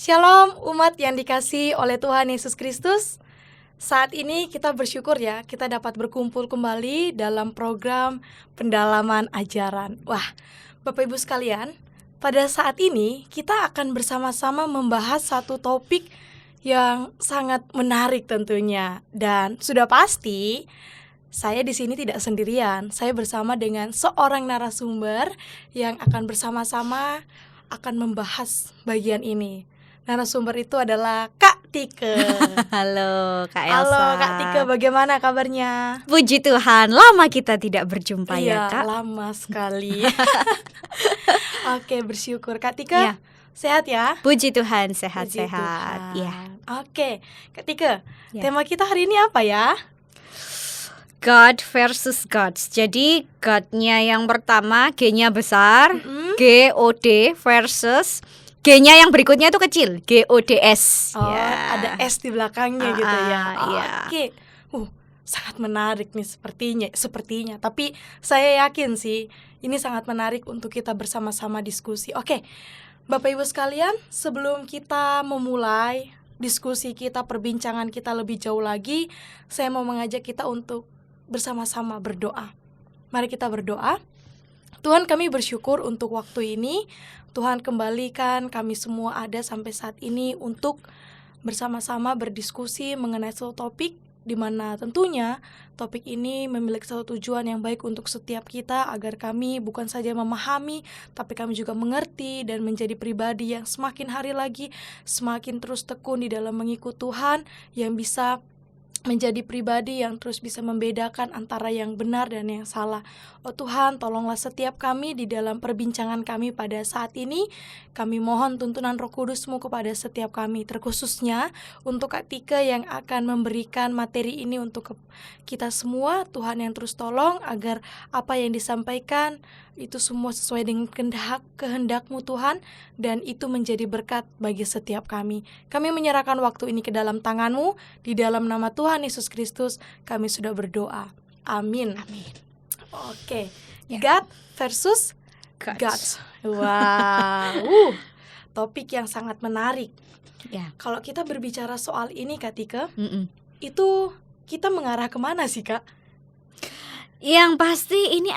Shalom umat yang dikasihi oleh Tuhan Yesus Kristus. Saat ini kita bersyukur ya, kita dapat berkumpul kembali dalam program pendalaman ajaran. Wah, Bapak Ibu sekalian, pada saat ini kita akan bersama-sama membahas satu topik yang sangat menarik tentunya. Dan sudah pasti saya di sini tidak sendirian. Saya bersama dengan seorang narasumber yang akan bersama-sama akan membahas bagian ini. Narasumber itu adalah Kak Tike. Halo Kak Elsa. Halo Kak Tike, bagaimana kabarnya? Puji Tuhan, lama kita tidak berjumpa ya Kak. Lama sekali. Oke, bersyukur Kak Tike. Ya. Sehat ya? Puji Tuhan, Puji sehat-sehat. Tuhan. Ya. Oke, Kak Tike, Ya. tema kita hari ini apa ya? God versus gods. Jadi God-nya yang pertama G-nya besar, Mm-mm. G-O-D versus G-nya yang berikutnya itu kecil, G-O-D-S. Oh, Ya. ada S di belakangnya gitu ya. Iya. Oke. Sangat menarik nih sepertinya. Tapi saya yakin sih ini sangat menarik untuk kita bersama-sama diskusi. Oke. Bapak Ibu sekalian, sebelum kita memulai diskusi kita, perbincangan kita lebih jauh lagi, saya mau mengajak kita untuk bersama-sama berdoa. Mari kita berdoa. Tuhan, kami bersyukur untuk waktu ini. Tuhan, kembalikan kami semua ada sampai saat ini untuk bersama-sama berdiskusi mengenai suatu topik, di mana tentunya topik ini memiliki satu tujuan yang baik untuk setiap kita, agar kami bukan saja memahami, tapi kami juga mengerti dan menjadi pribadi yang semakin hari lagi semakin terus tekun di dalam mengikut Tuhan, yang bisa menjadi pribadi yang terus bisa membedakan antara yang benar dan yang salah. Oh Tuhan, tolonglah setiap kami di dalam perbincangan kami pada saat ini. Kami mohon tuntunan Roh Kudus-Mu kepada setiap kami, terkhususnya untuk Kak Tike yang akan memberikan materi ini untuk kita semua. Tuhan yang terus tolong agar apa yang disampaikan itu semua sesuai dengan kehendak-Mu Tuhan, dan itu menjadi berkat bagi setiap kami. Kami menyerahkan waktu ini ke dalam tangan-Mu, di dalam nama Tuhan Yesus Kristus kami sudah berdoa. Amin. Amin. Oke. Ya. God versus gods. Wow. Topik yang sangat menarik. Ya. Kalau kita berbicara soal ini Kak Tike, Mm-mm. itu kita mengarah kemana sih Kak? Yang pasti ini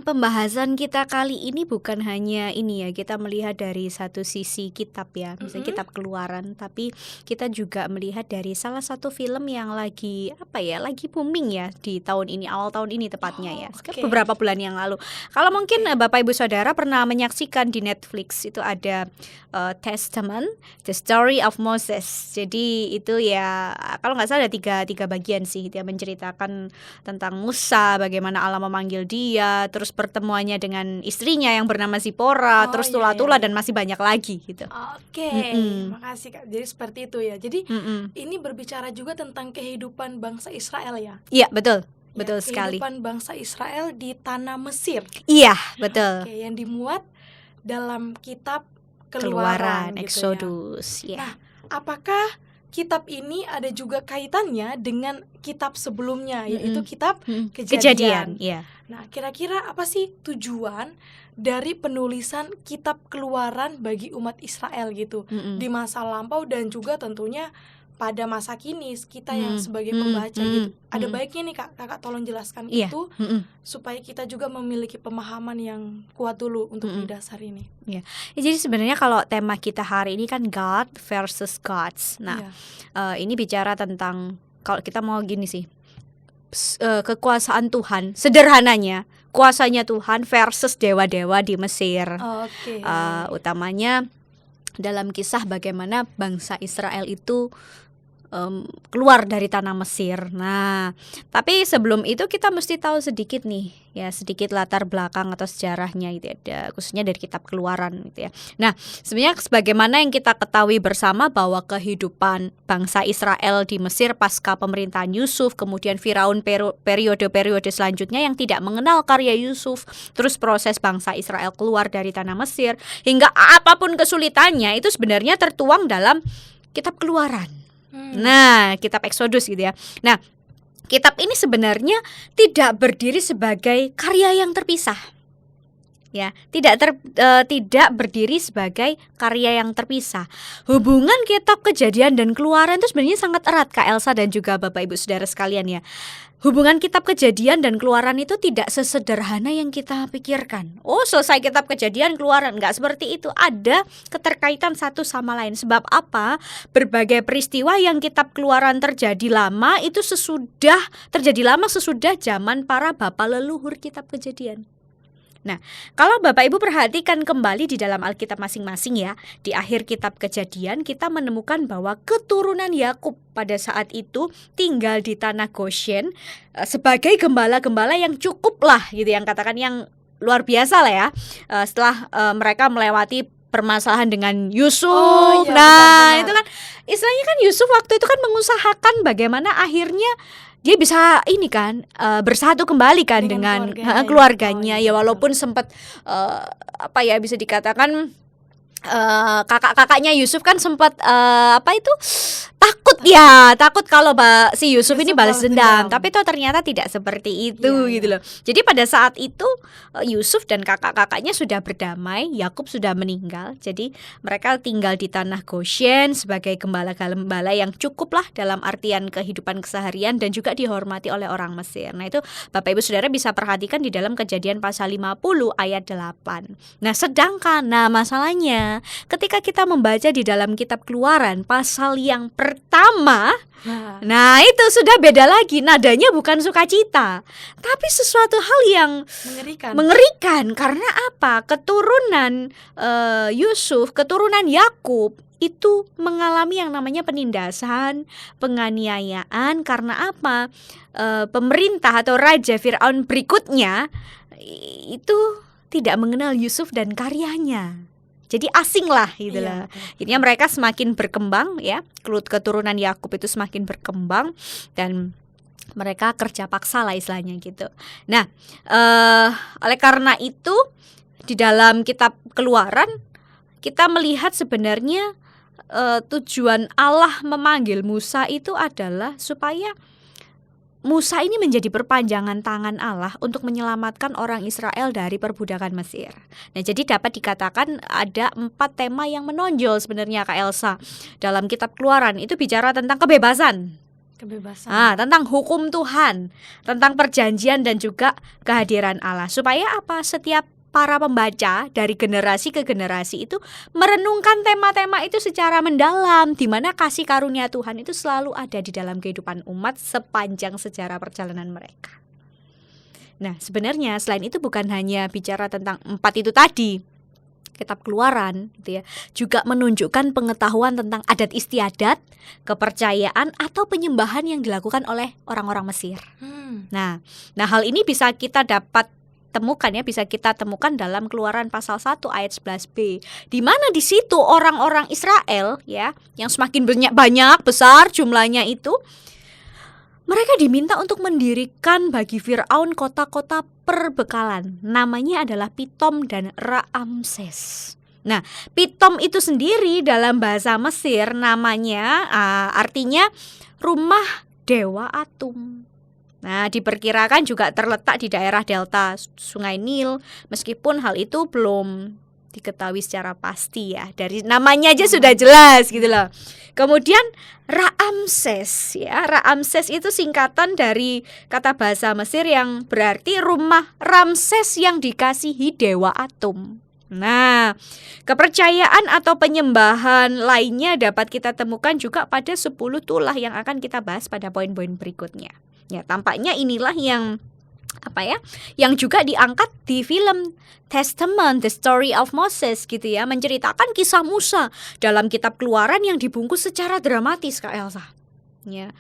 pembahasan kita kali ini bukan hanya ini ya, kita melihat dari satu sisi kitab ya, misalnya kitab Keluaran, tapi kita juga melihat dari salah satu film yang lagi lagi booming ya di tahun ini, awal tahun ini tepatnya ya, Oke. beberapa bulan yang lalu. Kalau mungkin Bapak Ibu Saudara pernah menyaksikan di Netflix, itu ada Testament, The Story of Moses. Jadi itu ya, kalau nggak salah ada tiga bagian sih, dia menceritakan tentang Musa, bagaimana Allah memanggil dia, terus pertemuannya dengan istrinya yang bernama Zipora, Oh, terus iya, Tula-Tula iya. dan masih banyak lagi gitu. Oke, Mm-mm. makasih Kak. Jadi seperti itu ya. Jadi Mm-mm. ini berbicara juga tentang kehidupan bangsa Israel ya. Iya betul, Ya, betul sekali. kehidupan bangsa Israel di tanah Mesir. Iya betul. Oke, yang dimuat dalam kitab Keluaran, gitu ya. Exodus, ya. Nah, apakah kitab ini ada juga kaitannya dengan kitab sebelumnya, yaitu Mm-mm. kitab Kejadian, ya. Nah, kira-kira apa sih tujuan dari penulisan kitab Keluaran bagi umat Israel gitu di masa lampau dan juga tentunya pada masa kini kita yang sebagai pembaca gitu. Ada baiknya nih Kakak tolong jelaskan Iya. itu supaya kita juga memiliki pemahaman yang kuat dulu untuk di dasar ini. Ya, jadi sebenarnya kalau tema kita hari ini kan God versus gods. Nah, Iya. ini bicara tentang, kalau kita mau gini sih, kekuasaan Tuhan, sederhananya kuasanya Tuhan versus dewa-dewa di Mesir. Oke. Utamanya dalam kisah bagaimana bangsa Israel itu keluar dari tanah Mesir. Nah, tapi sebelum itu kita mesti tahu sedikit nih, ya sedikit latar belakang atau sejarahnya gitu ya, khususnya dari kitab Keluaran gitu ya. Nah, sebenarnya sebagaimana yang kita ketahui bersama bahwa kehidupan bangsa Israel di Mesir pasca pemerintahan Yusuf, kemudian Firaun periode-periode selanjutnya yang tidak mengenal karya Yusuf, terus proses bangsa Israel keluar dari tanah Mesir, hingga apapun kesulitannya itu sebenarnya tertuang dalam kitab Keluaran. Nah, kitab Exodus gitu ya. Nah, kitab ini sebenarnya tidak berdiri sebagai karya yang terpisah. ya, tidak berdiri sebagai karya yang terpisah. Hubungan kitab Kejadian dan Keluaran itu sebenarnya sangat erat, Kak Elsa dan juga Bapak Ibu Saudara sekalian ya. Hubungan kitab Kejadian dan Keluaran itu tidak sesederhana yang kita pikirkan. Oh, selesai kitab Kejadian, Keluaran, enggak seperti itu. Ada keterkaitan satu sama lain. Sebab apa? Berbagai peristiwa yang kitab Keluaran terjadi lama sesudah zaman para bapa leluhur kitab Kejadian. Nah, kalau Bapak Ibu perhatikan kembali di dalam Alkitab masing-masing ya, di akhir kitab Kejadian kita menemukan bahwa keturunan Yakub pada saat itu tinggal di tanah Goshen sebagai gembala-gembala yang cukup lah gitu, yang katakan yang luar biasa lah ya. Setelah mereka melewati permasalahan dengan Yusuf. Benar-benar. Itu kan istilahnya kan Yusuf waktu itu kan mengusahakan bagaimana akhirnya dia bisa ini kan bersatu kembali kan dengan keluarganya ya, walaupun sempat bisa dikatakan kakak-kakaknya Yusuf kan sempat takut kalau si Yusuf ini balas dendam. Tapi itu ternyata tidak seperti itu gitu loh. Jadi pada saat itu Yusuf dan kakak-kakaknya sudah berdamai, Yakub sudah meninggal. Jadi mereka tinggal di tanah Goshen sebagai gembala-gembala yang cukup lah dalam artian kehidupan keseharian dan juga dihormati oleh orang Mesir. Nah, itu Bapak Ibu Saudara bisa perhatikan di dalam Kejadian pasal 50 ayat 8. Nah, sedangkan masalahnya ketika kita membaca di dalam kitab Keluaran pasal yang pertama, nah itu sudah beda lagi. Nadanya bukan sukacita, tapi sesuatu hal yang mengerikan. Karena apa? Keturunan Yusuf, keturunan Yakub itu mengalami yang namanya penindasan, penganiayaan. Karena apa? Pemerintah atau Raja Fir'aun berikutnya itu tidak mengenal Yusuf dan karyanya. Jadi asing lah gitu lah. Jadinya mereka semakin berkembang ya. Keturunan Yakub itu semakin berkembang dan mereka kerja paksa lah istilahnya gitu. Nah, oleh karena itu di dalam kitab Keluaran kita melihat sebenarnya tujuan Allah memanggil Musa itu adalah supaya Musa ini menjadi perpanjangan tangan Allah untuk menyelamatkan orang Israel dari perbudakan Mesir. Nah, jadi dapat dikatakan ada 4 tema yang menonjol sebenarnya Kak Elsa dalam kitab Keluaran. Itu bicara tentang kebebasan. Tentang hukum Tuhan, tentang perjanjian dan juga kehadiran Allah. Supaya apa? Setiap para pembaca dari generasi ke generasi itu merenungkan tema-tema itu secara mendalam, di mana kasih karunia Tuhan itu selalu ada di dalam kehidupan umat sepanjang sejarah perjalanan mereka. Nah, sebenarnya selain itu bukan hanya bicara tentang 4 itu tadi, kitab Keluaran gitu ya, juga menunjukkan pengetahuan tentang adat istiadat, kepercayaan atau penyembahan yang dilakukan oleh orang-orang Mesir. Nah, hal ini bisa kita temukan dalam Keluaran pasal 1 ayat 11b, di mana di situ orang-orang Israel ya yang semakin banyak besar jumlahnya itu, mereka diminta untuk mendirikan bagi Fir'aun kota-kota perbekalan. Namanya adalah Pitom dan Raamses. Nah, Pitom itu sendiri dalam bahasa Mesir namanya artinya rumah dewa Atum. Nah, diperkirakan juga terletak di daerah delta Sungai Nil, meskipun hal itu belum diketahui secara pasti ya. Dari namanya aja sudah jelas gitu loh. Kemudian Raamses ya. Raamses itu singkatan dari kata bahasa Mesir yang berarti rumah Ramses yang dikasihi dewa Atum. Nah, kepercayaan atau penyembahan lainnya dapat kita temukan juga pada 10 tulah yang akan kita bahas pada poin-poin berikutnya. Ya, tampaknya inilah yang juga diangkat di film Testament, The Story of Moses gitu ya, menceritakan kisah Musa dalam kitab Keluaran yang dibungkus secara dramatis Kak Elsa. Ya.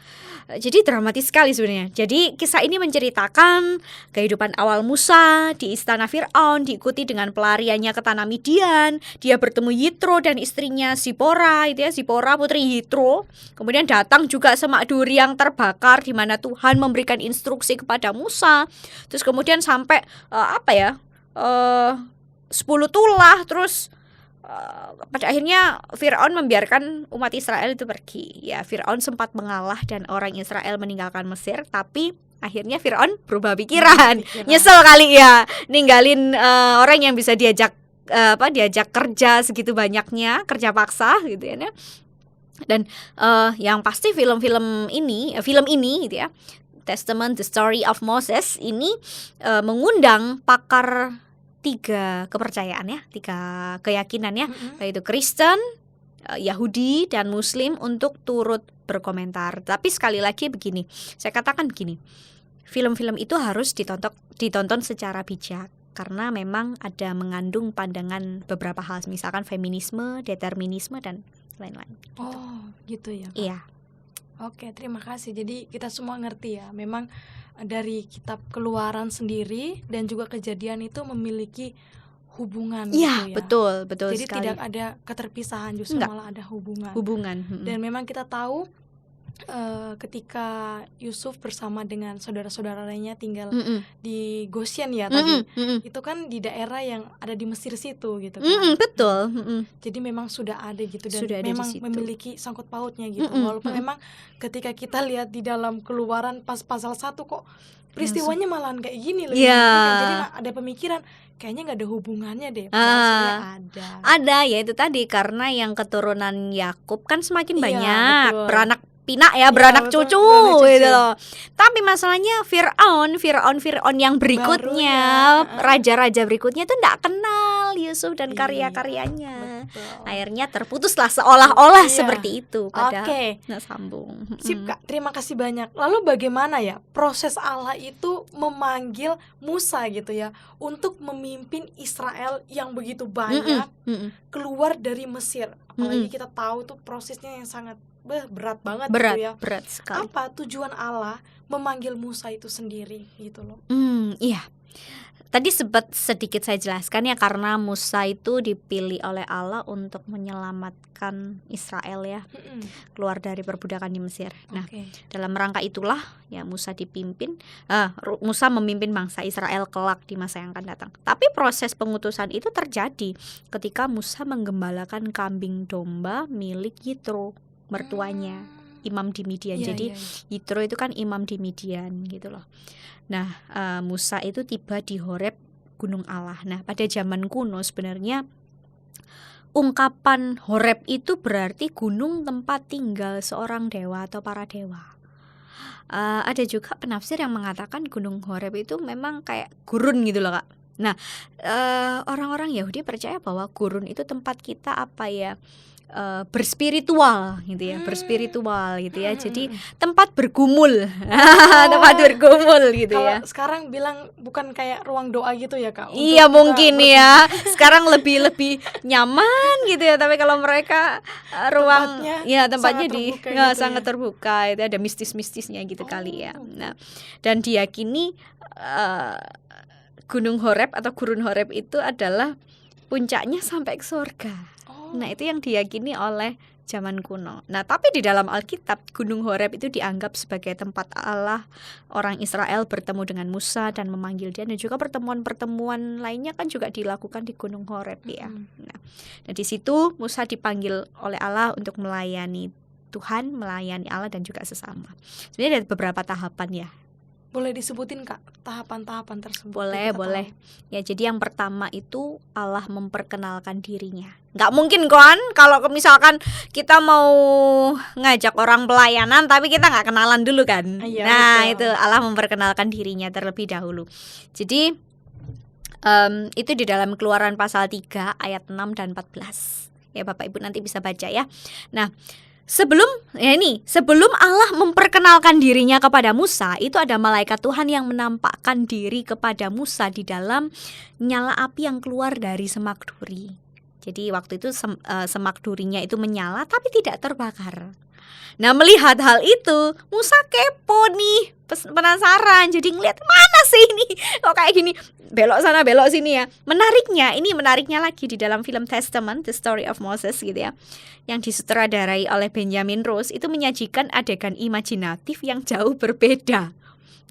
Jadi dramatis sekali sebenarnya. Jadi kisah ini menceritakan kehidupan awal Musa di istana Fir'aun, diikuti dengan pelariannya ke tanah Midian. Dia bertemu Yitro dan istrinya Zipora, itu ya, Zipora putri Yitro. Kemudian datang juga semak duri yang terbakar di mana Tuhan memberikan instruksi kepada Musa. Terus kemudian sampai 10 tulah, terus pada akhirnya Fir'aun membiarkan umat Israel itu pergi. Ya, Fir'aun sempat mengalah dan orang Israel meninggalkan Mesir, tapi akhirnya Firaun berubah pikiran. Pikiran. Nyesel kali ya ninggalin orang yang bisa diajak kerja segitu banyaknya, kerja paksa gitu ya. Dan yang pasti film ini gitu ya, Testament The Story of Moses ini mengundang pakar 3 kepercayaan ya, 3 keyakinan ya, yaitu Kristen, Yahudi dan Muslim untuk turut berkomentar. Tapi sekali lagi begini, saya katakan begini, film-film itu harus ditonton secara bijak karena memang ada mengandung pandangan beberapa hal, misalkan feminisme, determinisme dan lain-lain. Oh, gitu ya, Kak? Iya. Oke, terima kasih. Jadi kita semua ngerti ya, memang dari kitab Keluaran sendiri dan juga Kejadian itu memiliki hubungan Iya, gitu ya. betul Jadi sekali. tidak ada keterpisahan, justru Enggak. malah ada hubungan. Hubungan. Dan memang kita tahu ketika Yusuf bersama dengan saudara-saudara lainnya tinggal di Goshen ya tadi, itu kan di daerah yang ada di Mesir situ gitu kan. Betul. Jadi memang sudah ada gitu dan Sudah ada di memang situ. memiliki sangkut pautnya gitu. Walaupun memang ketika kita lihat di dalam Keluaran pas pasal 1 kok peristiwanya malahan kayak gini loh. Iya. Jadi ada pemikiran kayaknya nggak ada hubungannya deh. Padahal sebenarnya ada. Ada ya, itu tadi karena yang keturunan Yakub kan semakin Iya, banyak, betul. beranak pinak ya, Iya, beranak betul, cucu beranak cucu. gitu loh. Tapi masalahnya Firaun yang berikutnya, Barunya, raja-raja berikutnya itu enggak kenal Yusuf dan Iya, karya-karyanya. betul. Akhirnya terputuslah seolah-olah Iya. seperti itu, padahal Oke. nggak sambung. Sip Kak, terima kasih banyak. Lalu bagaimana ya proses Allah itu memanggil Musa gitu ya untuk memimpin Israel yang begitu banyak keluar dari Mesir. Apalagi kita tahu tuh prosesnya yang sangat berat banget Berat, gitu ya. berat sekali. Apa tujuan Allah memanggil Musa itu sendiri gitu loh? Iya. Tadi sempat sedikit saya jelaskan ya, karena Musa itu dipilih oleh Allah untuk menyelamatkan Israel ya, keluar dari perbudakan di Mesir. Nah, Oke. dalam rangka itulah ya Musa memimpin bangsa Israel kelak di masa yang akan datang. Tapi proses pengutusan itu terjadi ketika Musa menggembalakan kambing domba milik Yitro, mertuanya, imam di Midian. Iya, Jadi iya, iya. Yitro itu kan imam di Midian gitu loh. Nah, Musa itu tiba di Horeb, gunung Allah. Nah, pada zaman kuno sebenarnya ungkapan Horeb itu berarti gunung tempat tinggal seorang dewa atau para dewa. Ada juga penafsir yang mengatakan gunung Horeb itu memang kayak gurun gitu loh, Kak. Nah, orang-orang Yahudi percaya bahwa gurun itu tempat kita berspiritual gitu ya, berspiritual gitu ya. Jadi tempat bergumul, tempat bergumul gitu Kalau ya. sekarang bilang bukan kayak ruang doa gitu ya Kak? Iya untuk kita mungkin ya. Sekarang lebih nyaman gitu ya. Tapi kalau mereka ruang tempatnya sangat terbuka gitu itu ada mistis-mistisnya gitu kali ya. Nah, dan diyakini Gunung Horeb atau Gurun Horeb itu adalah puncaknya sampai ke surga. Nah, itu yang diyakini oleh zaman kuno. Nah, tapi di dalam Alkitab Gunung Horeb itu dianggap sebagai tempat Allah orang Israel bertemu dengan Musa dan memanggil dia, dan juga pertemuan-pertemuan lainnya kan juga dilakukan di Gunung Horeb ya. Nah, di situ Musa dipanggil oleh Allah untuk melayani Tuhan, melayani Allah dan juga sesama. Sebenarnya ada beberapa tahapan ya. Boleh disebutin Kak tahapan-tahapan tersebut? Boleh. Ya, jadi yang pertama itu Allah memperkenalkan dirinya. Nggak mungkin kan kalau misalkan kita mau ngajak orang pelayanan tapi kita nggak kenalan dulu kan. Iya, Nah, betul. itu Allah memperkenalkan dirinya terlebih dahulu. Jadi itu di dalam Keluaran pasal 3 ayat 6 dan 14. Ya, Bapak Ibu nanti bisa baca ya. Nah, Sebelum Allah memperkenalkan dirinya kepada Musa, itu ada malaikat Tuhan yang menampakkan diri kepada Musa di dalam nyala api yang keluar dari semak duri. Jadi waktu itu semak durinya itu menyala tapi tidak terbakar. Nah, melihat hal itu, Musa kepo nih, penasaran. Jadi ngeliat mana sih ini, kok kayak gini, belok sana belok sini ya. Menariknya lagi di dalam film Testament The Story of Moses gitu ya, yang disutradarai oleh Benjamin Rose, itu menyajikan adegan imajinatif yang jauh berbeda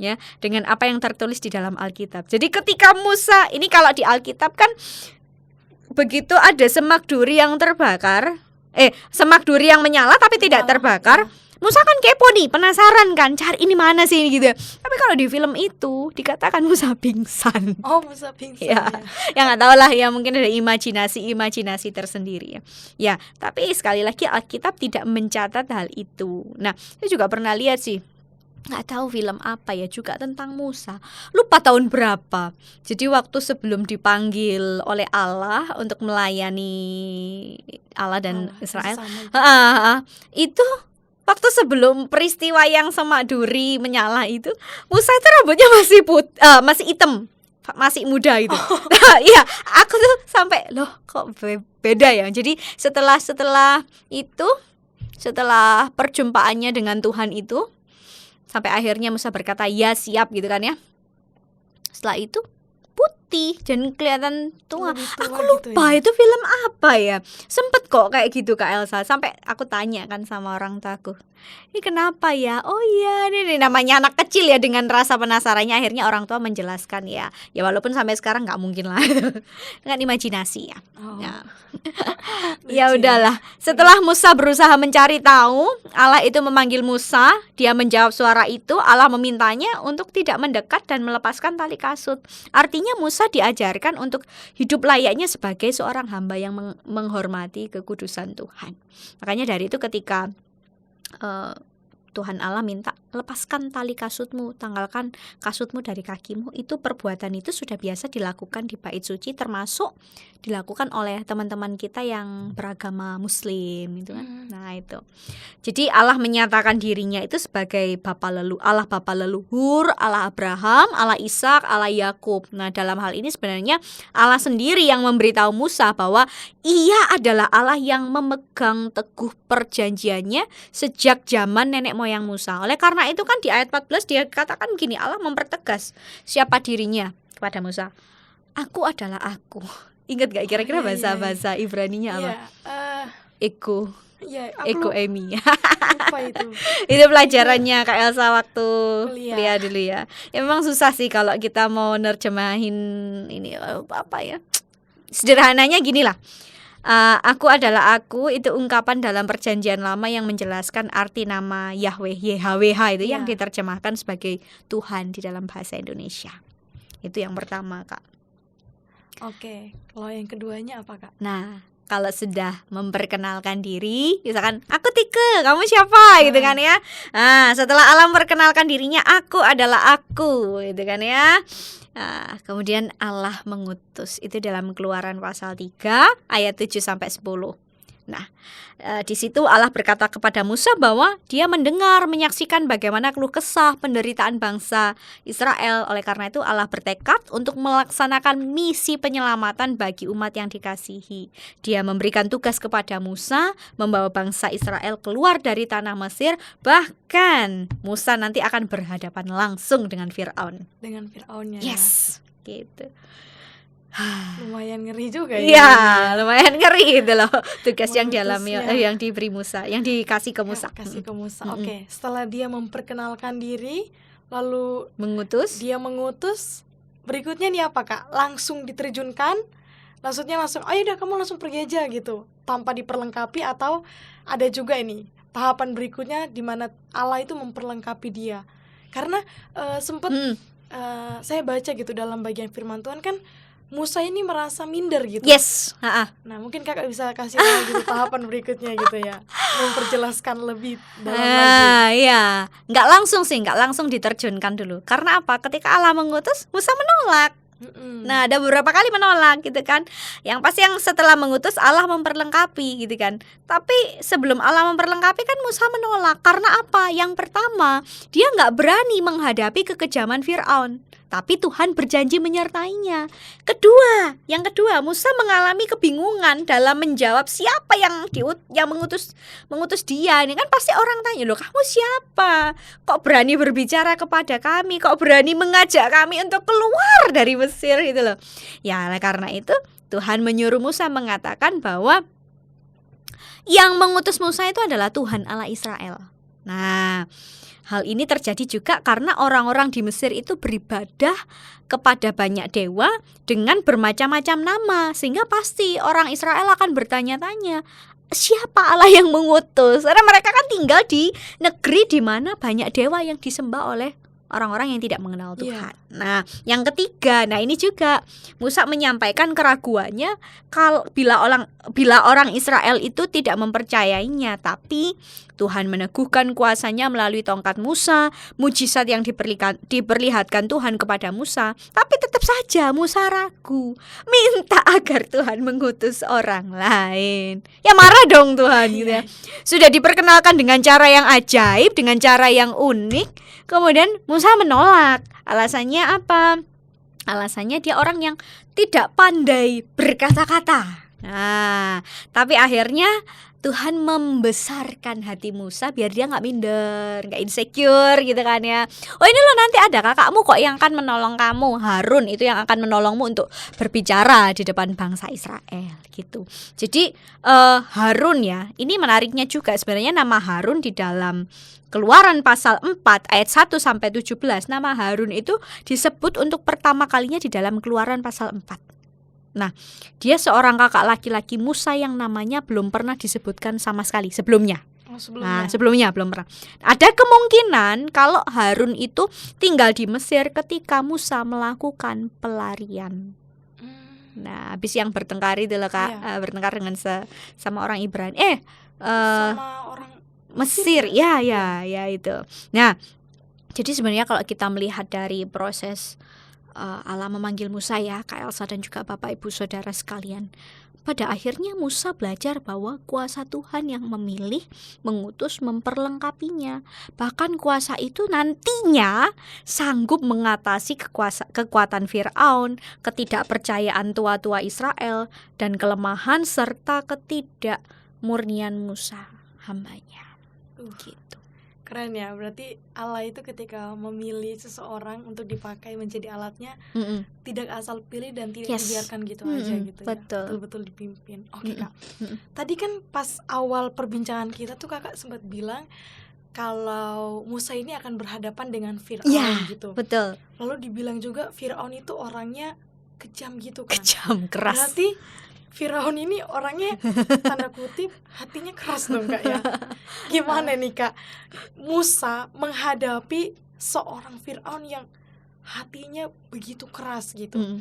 ya dengan apa yang tertulis di dalam Alkitab. Jadi ketika Musa, ini kalau di Alkitab kan begitu ada semak duri yang terbakar, semak duri yang menyala tapi tidak terbakar, Musa kan kepo nih, penasaran kan, cari ini mana sih ini gitu. Tapi kalau di film itu dikatakan Musa pingsan. Oh, Musa pingsan. Ya, ya nggak tahu lah ya, mungkin ada imajinasi tersendiri ya. Ya, tapi sekali lagi Alkitab tidak mencatat hal itu. Nah, saya juga pernah lihat sih, nggak tahu film apa ya, juga tentang Musa. Lupa tahun berapa. Jadi waktu sebelum dipanggil oleh Allah untuk melayani Allah dan Israel, itu waktu sebelum peristiwa yang semak duri menyala itu, Musa itu rambutnya masih hitam, masih muda itu. Iya, aku tuh sampai loh kok beda ya. Jadi setelah itu, setelah perjumpaannya dengan Tuhan itu, sampai akhirnya Musa berkata ya siap gitu kan ya. Setelah itu putih dan kelihatan tua. Aku lupa gitu ya. Itu film apa ya. Sempet kok kayak gitu Kak Elsa. Sampai aku tanya kan sama orang tuaku, ini kenapa ya? Oh iya, ini namanya anak kecil ya, dengan rasa penasarannya akhirnya orang tua menjelaskan ya. Ya walaupun sampai sekarang nggak mungkin lah. Dengan imajinasi ya. Ya. Ya udahlah. Setelah Musa berusaha mencari tahu, Allah itu memanggil Musa. Dia menjawab suara itu. Allah memintanya untuk tidak mendekat dan melepaskan tali kasut. Artinya Musa diajarkan untuk hidup layaknya sebagai seorang hamba yang menghormati kekudusan Tuhan. Makanya dari itu ketika Tuhan Allah minta, lepaskan tali kasutmu, tanggalkan kasutmu dari kakimu, itu perbuatan itu sudah biasa dilakukan di bait suci, termasuk dilakukan oleh teman-teman kita yang beragama Muslim gitu kan. Nah itu, jadi Allah menyatakan dirinya itu sebagai Allah Bapa leluhur, Allah Abraham, Allah Ishak, Allah Yakub. Nah dalam hal ini sebenarnya Allah sendiri yang memberitahu Musa bahwa Ia adalah Allah yang memegang teguh perjanjiannya sejak zaman nenek moyang Musa. Oleh karena itu kan di ayat 14 dia katakan gini, Allah mempertegas siapa dirinya kepada Musa. Aku adalah aku. Ingat gak kira-kira bahasa Ibraninya apa? Eko. Eko Emi. Apa itu? Itu pelajarannya Kak Elsa waktu kuliah dulu ya. Ya memang susah sih kalau kita mau nerjemahin ini apa ya. Sederhananya gini lah. Aku adalah aku itu ungkapan dalam perjanjian lama yang menjelaskan arti nama Yahweh, YHWH itu yang diterjemahkan sebagai Tuhan di dalam bahasa Indonesia. Itu yang pertama Kak. Oke, kalau yang keduanya apa Kak? Nah, kalau sudah memperkenalkan diri, misalkan aku Tike, kamu siapa gitu kan ya. Nah, setelah Allah memperkenalkan dirinya, aku adalah aku gitu kan ya. Nah, kemudian Allah mengutus, itu dalam Keluaran pasal 3 ayat 7 sampai 10. Nah, di situ Allah berkata kepada Musa bahwa Dia mendengar, menyaksikan bagaimana keluh kesah penderitaan bangsa Israel. Oleh karena itu Allah bertekad untuk melaksanakan misi penyelamatan bagi umat yang dikasihi. Dia memberikan tugas kepada Musa membawa bangsa Israel keluar dari tanah Mesir. Bahkan Musa nanti akan berhadapan langsung dengan Fir'aun. Dengan Fir'aunnya. Yes, gitu. Lumayan ngeri juga ya. Iya, lumayan ngeri itu loh tugas yang dialami yang diberi Musa, yang dikasih ke Musa. Kasih ke Musa. Oke, setelah dia memperkenalkan diri, lalu dia mengutus. Berikutnya nih apa Kak? Langsung diterjunkan? Maksudnya langsung, oh yaudah kamu langsung pergi aja gitu, tanpa diperlengkapi, atau ada juga ini tahapan berikutnya di mana Allah itu memperlengkapi dia? Karena sempat saya baca gitu dalam bagian firman Tuhan kan, Musa ini merasa minder gitu. Yes. Nah mungkin Kakak bisa kasih tahu gitu tahapan berikutnya gitu ya, memperjelaskan lebih dalam lagi. Iya, nggak langsung diterjunkan dulu. Karena apa? Ketika Allah mengutus, Musa menolak. Nah ada beberapa kali menolak gitu kan. Yang pasti yang setelah mengutus Allah memperlengkapi gitu kan. Tapi sebelum Allah memperlengkapi kan Musa menolak. Karena apa? Yang pertama, dia nggak berani menghadapi kekejaman Fir'aun, tapi Tuhan berjanji menyertainya. Yang kedua, Musa mengalami kebingungan dalam menjawab siapa yang mengutus dia. Ini kan pasti orang tanya, loh kamu siapa? Kok berani berbicara kepada kami? Kok berani mengajak kami untuk keluar dari Mesir gitu loh. Ya karena itu Tuhan menyuruh Musa mengatakan bahwa yang mengutus Musa itu adalah Tuhan Allah Israel. Nah, hal ini terjadi juga karena orang-orang di Mesir itu beribadah kepada banyak dewa dengan bermacam-macam nama. Sehingga pasti orang Israel akan bertanya-tanya, siapa Allah yang mengutus? Karena mereka kan tinggal di negeri di mana banyak dewa yang disembah oleh orang-orang yang tidak mengenal Tuhan. Nah, yang ketiga, nah ini juga Musa menyampaikan keraguannya bila orang Israel itu tidak mempercayainya, tapi Tuhan meneguhkan kuasanya melalui tongkat Musa, mujizat yang diperlihatkan Tuhan kepada Musa. Tapi tetap saja Musa ragu, minta agar Tuhan mengutus orang lain. Ya marah dong Tuhan gitu ya. Sudah diperkenalkan dengan cara yang ajaib, dengan cara yang unik, kemudian Musa menolak. Alasannya apa? Alasannya dia orang yang tidak pandai berkata-kata. Nah, tapi akhirnya Tuhan membesarkan hati Musa biar dia nggak minder, nggak insecure gitu kan ya. Oh ini loh nanti ada kakakmu kok yang akan menolong kamu, Harun itu yang akan menolongmu untuk berbicara di depan bangsa Israel gitu. Jadi Harun ya, ini menariknya juga sebenarnya nama Harun di dalam Keluaran pasal 4 ayat 1 sampai 17, nama Harun itu disebut untuk pertama kalinya di dalam Keluaran pasal 4. Nah, dia seorang kakak laki-laki Musa yang namanya belum pernah disebutkan sama sekali sebelumnya. Sebelumnya belum pernah. Ada kemungkinan kalau Harun itu tinggal di Mesir ketika Musa melakukan pelarian. Nah, habis yang bertengkar itu loh Kak, bertengkar dengan sama orang Ibrani. Sama orang Mesir, ya itu. Nah, jadi sebenarnya kalau kita melihat dari proses Allah memanggil Musa ya, Kak Elsa dan juga Bapak Ibu Saudara sekalian, pada akhirnya Musa belajar bahwa kuasa Tuhan yang memilih, mengutus, memperlengkapinya. Bahkan kuasa itu nantinya sanggup mengatasi kekuatan Firaun, ketidakpercayaan tua-tua Israel, dan kelemahan serta ketidakmurnian Musa hambanya. Gitu. Keren ya, berarti Allah itu ketika memilih seseorang untuk dipakai menjadi alatnya, tidak asal pilih dan tidak dibiarkan gitu aja gitu. Betul-betul dipimpin. Oke Kak, tadi kan pas awal perbincangan kita tuh Kakak sempat bilang kalau Musa ini akan berhadapan dengan Firaun gitu. Betul. Lalu dibilang juga Firaun itu orangnya kejam gitu kan. Kejam, keras. Berarti Firaun ini orangnya tanda kutip hatinya keras dong Kak ya. Gimana nih Kak Musa menghadapi seorang Firaun yang hatinya begitu keras gitu.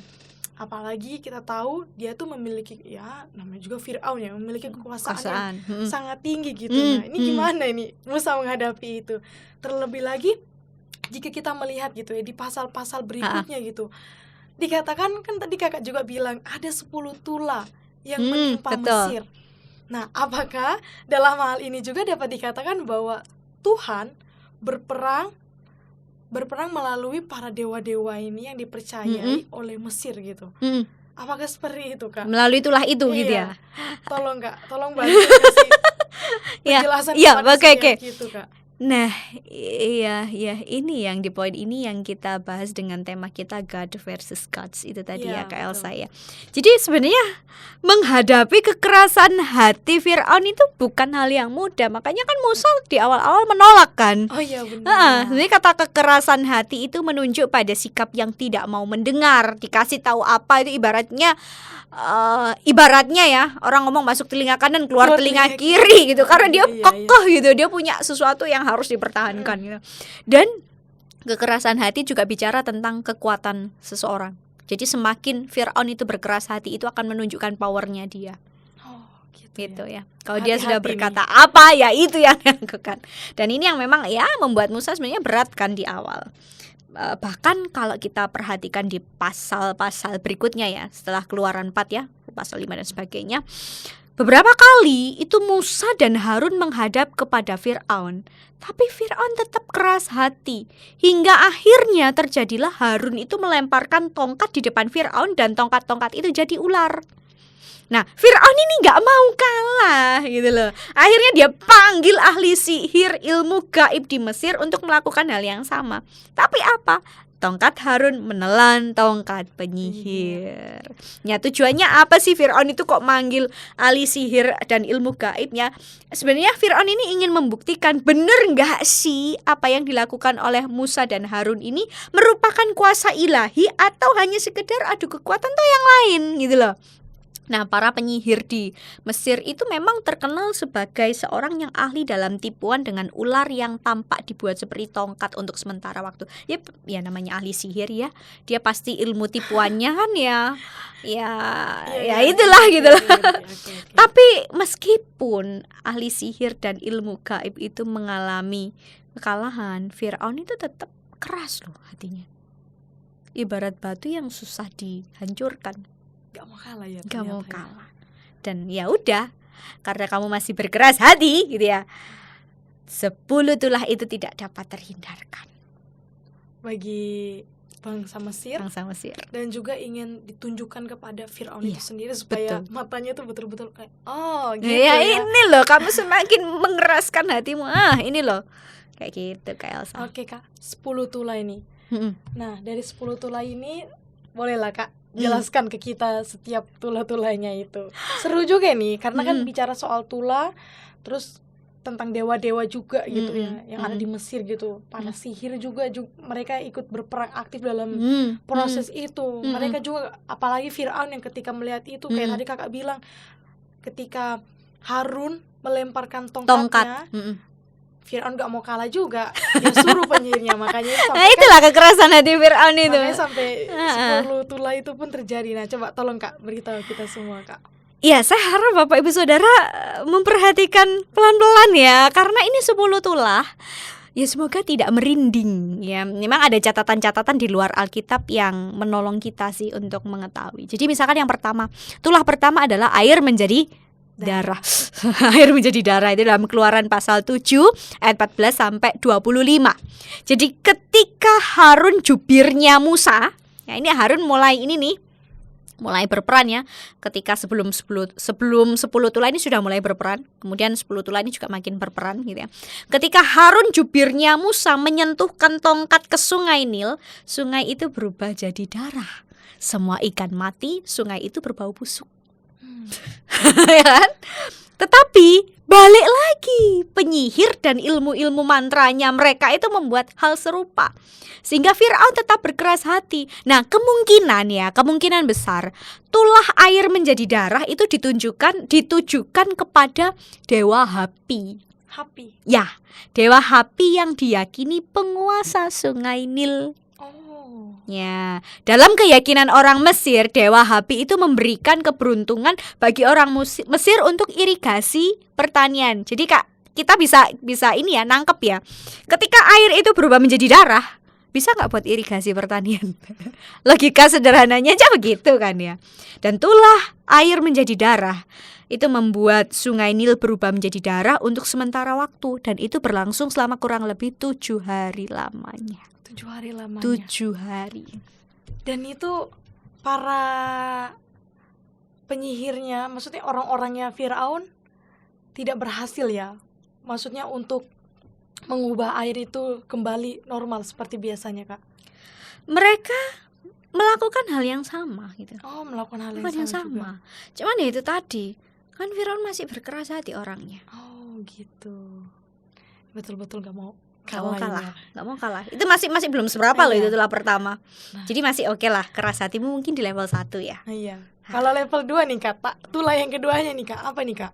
Apalagi kita tahu dia tuh memiliki, ya namanya juga Firaun ya, memiliki kekuasaan yang sangat tinggi gitu. Nah ini gimana ini Musa menghadapi itu. Terlebih lagi jika kita melihat gitu ya di pasal-pasal berikutnya gitu, dikatakan kan tadi Kakak juga bilang ada 10 tula yang menimpa Mesir. Nah, apakah dalam hal ini juga dapat dikatakan bahwa Tuhan berperang melalui para dewa-dewa ini yang dipercayai oleh Mesir gitu? Apakah seperti itu Kak? Melalui tulah itu gitu ya? Tolong Kak, tolong bantu kasih penjelasan kepada gitu Kak. Nah, iya, ini yang di poin ini yang kita bahas dengan tema kita God versus Gods itu tadi ya Kak Elsa ya. Jadi sebenarnya menghadapi kekerasan hati Firaun itu bukan hal yang mudah. Makanya kan Musa di awal-awal menolak kan. Oh iya benar. Jadi kata kekerasan hati itu menunjuk pada sikap yang tidak mau mendengar. Dikasih tahu apa itu ibaratnya ya, orang ngomong masuk telinga kanan keluar telinga kiri gitu, karena dia kokoh gitu, dia punya sesuatu yang harus dipertahankan gitu. Dan kekerasan hati juga bicara tentang kekuatan seseorang. Jadi semakin Firaun itu berkeras hati itu akan menunjukkan powernya dia. Gitu ya. Kalau dia sudah berkata apa ya itu yang dilakukan. Dan ini yang memang ya membuat Musa sebenarnya berat kan di awal. Bahkan kalau kita perhatikan di pasal-pasal berikutnya ya, setelah Keluaran 4 ya, pasal 5 dan sebagainya, beberapa kali itu Musa dan Harun menghadap kepada Firaun, tapi Firaun tetap keras hati. Hingga akhirnya terjadilah Harun itu melemparkan tongkat di depan Firaun dan tongkat-tongkat itu jadi ular. Nah, Firaun ini gak mau kalah gitu loh. Akhirnya dia panggil ahli sihir ilmu gaib di Mesir untuk melakukan hal yang sama. Tapi apa? Tongkat Harun menelan tongkat penyihir. Ya, tujuannya apa sih Firaun itu kok manggil ahli sihir dan ilmu gaibnya? Sebenarnya Firaun ini ingin membuktikan benar gak sih apa yang dilakukan oleh Musa dan Harun ini merupakan kuasa ilahi atau hanya sekedar adu kekuatan atau yang lain gitu loh. Nah, para penyihir di Mesir itu memang terkenal sebagai seorang yang ahli dalam tipuan dengan ular yang tampak dibuat seperti tongkat untuk sementara waktu. Ya namanya ahli sihir ya. Dia pasti ilmu tipuannya kan ya itulah gitu lah. Oke. Tapi meskipun ahli sihir dan ilmu gaib itu mengalami kekalahan, Firaun itu tetap keras loh hatinya. Ibarat batu yang susah dihancurkan. Gak mau kalah ya. Gak mau ternyata ya. kalah. Dan ya udah, karena kamu masih berkeras hati gitu ya, 10 tulah itu tidak dapat terhindarkan. Bagi bangsa Mesir Bangsa Mesir. dan juga ingin ditunjukkan kepada Firaun Iya, itu sendiri supaya betul. matanya tuh betul-betul kayak gitu Ya, ya. ini loh, kamu semakin mengeraskan hatimu. Ini loh. Kayak gitu Kak Elsa. Oke Kak, 10 tulah ini. Mm-mm. Nah, dari 10 tulah ini bolehlah Kak jelaskan ke kita setiap tulah-tulahnya itu. Seru juga nih, karena kan bicara soal tulah, terus tentang dewa-dewa juga gitu ya, yang ada di Mesir gitu. Para sihir juga mereka ikut berperan aktif dalam proses itu. Mereka juga, apalagi Firaun yang ketika melihat itu, kayak tadi Kakak bilang, ketika Harun melemparkan tongkatnya, Firaun gak mau kalah juga. Dia suruh penyihirnya, makanya sampai itulah kekerasan hati Firaun itu. makanya sampai 10 tulah itu pun terjadi. Nah, coba tolong Kak beritahu kita semua Kak. Ya, saya harap Bapak Ibu Saudara memperhatikan pelan-pelan ya, karena ini 10 tulah. Ya semoga tidak merinding ya. Memang ada catatan-catatan di luar Alkitab yang menolong kita sih untuk mengetahui. Jadi misalkan yang pertama, tulah pertama adalah air menjadi darah. Air menjadi darah itu dalam Keluaran pasal 7 ayat 14 sampai 25. Jadi ketika Harun jubirnya Musa, ya ini Harun mulai berperan ya. Ketika sebelum 10 tulah ini sudah mulai berperan, kemudian 10 tulah ini juga makin berperan gitu ya. Ketika Harun jubirnya Musa menyentuhkan tongkat ke sungai Nil, sungai itu berubah jadi darah. Semua ikan mati, sungai itu berbau busuk. Ya kan? Tetapi balik lagi, penyihir dan ilmu-ilmu mantranya mereka itu membuat hal serupa, sehingga Firaun tetap berkeras hati. Nah, kemungkinan besar tulah air menjadi darah itu ditujukan kepada dewa Hapi. Ya, dewa Hapi yang diyakini penguasa sungai Nil. Ya, dalam keyakinan orang Mesir, dewa Hapi itu memberikan keberuntungan bagi orang Mesir untuk irigasi pertanian. Jadi Kak, kita bisa ini ya, nangkep ya. Ketika air itu berubah menjadi darah, bisa nggak buat irigasi pertanian? Logika sederhananya aja begitu kan ya. Dan tulah air menjadi darah itu membuat sungai Nil berubah menjadi darah untuk sementara waktu, dan itu berlangsung selama kurang lebih 7 hari lamanya. 7 hari lamanya. 7 hari. Dan itu para penyihirnya, maksudnya orang-orangnya Firaun tidak berhasil ya. Maksudnya untuk mengubah air itu kembali normal seperti biasanya Kak. Mereka melakukan hal yang sama gitu. Melakukan hal yang sama. Cuman ya itu tadi, kan Firaun masih berkeras hati orangnya. Gitu. Betul-betul gak mau Gak mau kalah. Itu masih belum seberapa loh itu tulah pertama. Jadi masih oke lah, keras hatimu mungkin di level 1 ya. Iya. Kalau level 2 nih Kak, tulah yang keduanya nih Kak, apa nih Kak?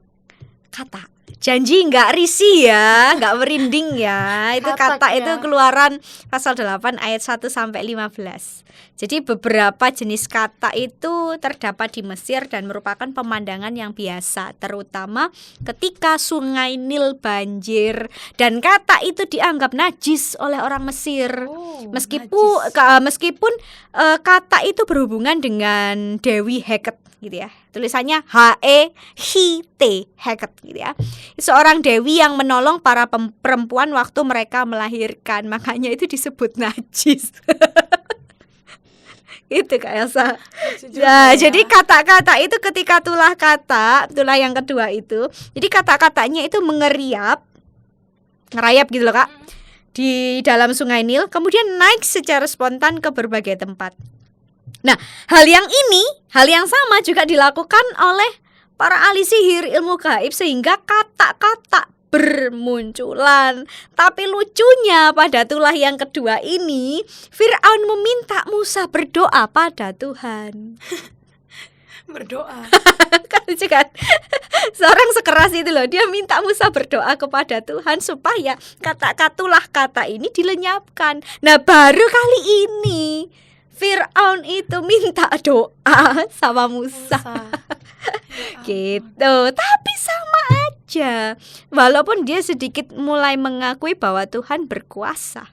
Kata. Janji nggak risih ya, nggak merinding ya. Itu kata itu Keluaran pasal 8 ayat 1 sampai 15. Jadi beberapa jenis kata itu terdapat di Mesir dan merupakan pemandangan yang biasa, terutama ketika sungai Nil banjir, dan kata itu dianggap najis oleh orang Mesir. Meskipun kata itu berhubungan dengan Dewi Heket gitu ya. Tulisannya H-E-H-T, Heket gitu ya. Seorang dewi yang menolong para perempuan waktu mereka melahirkan, makanya itu disebut najis. Itu Kak Elsa. Nah, jadi kata-kata itu ketika tulah yang kedua itu, jadi kata-katanya itu ngerayap gitu loh Kak, di dalam sungai Nil, kemudian naik secara spontan ke berbagai tempat. Nah, hal yang sama juga dilakukan oleh para ahli sihir ilmu gaib, sehingga kata-kata bermunculan. Tapi lucunya pada tulah yang kedua ini, Firaun meminta Musa berdoa pada Tuhan. Berdoa. Kan lucu kan? Seorang sekeras itu loh, dia minta Musa berdoa kepada Tuhan supaya tulah kata ini dilenyapkan. Nah, baru kali ini Fir'aun itu minta doa sama Musa. Gitu. Tapi sama aja. Walaupun dia sedikit mulai mengakui bahwa Tuhan berkuasa,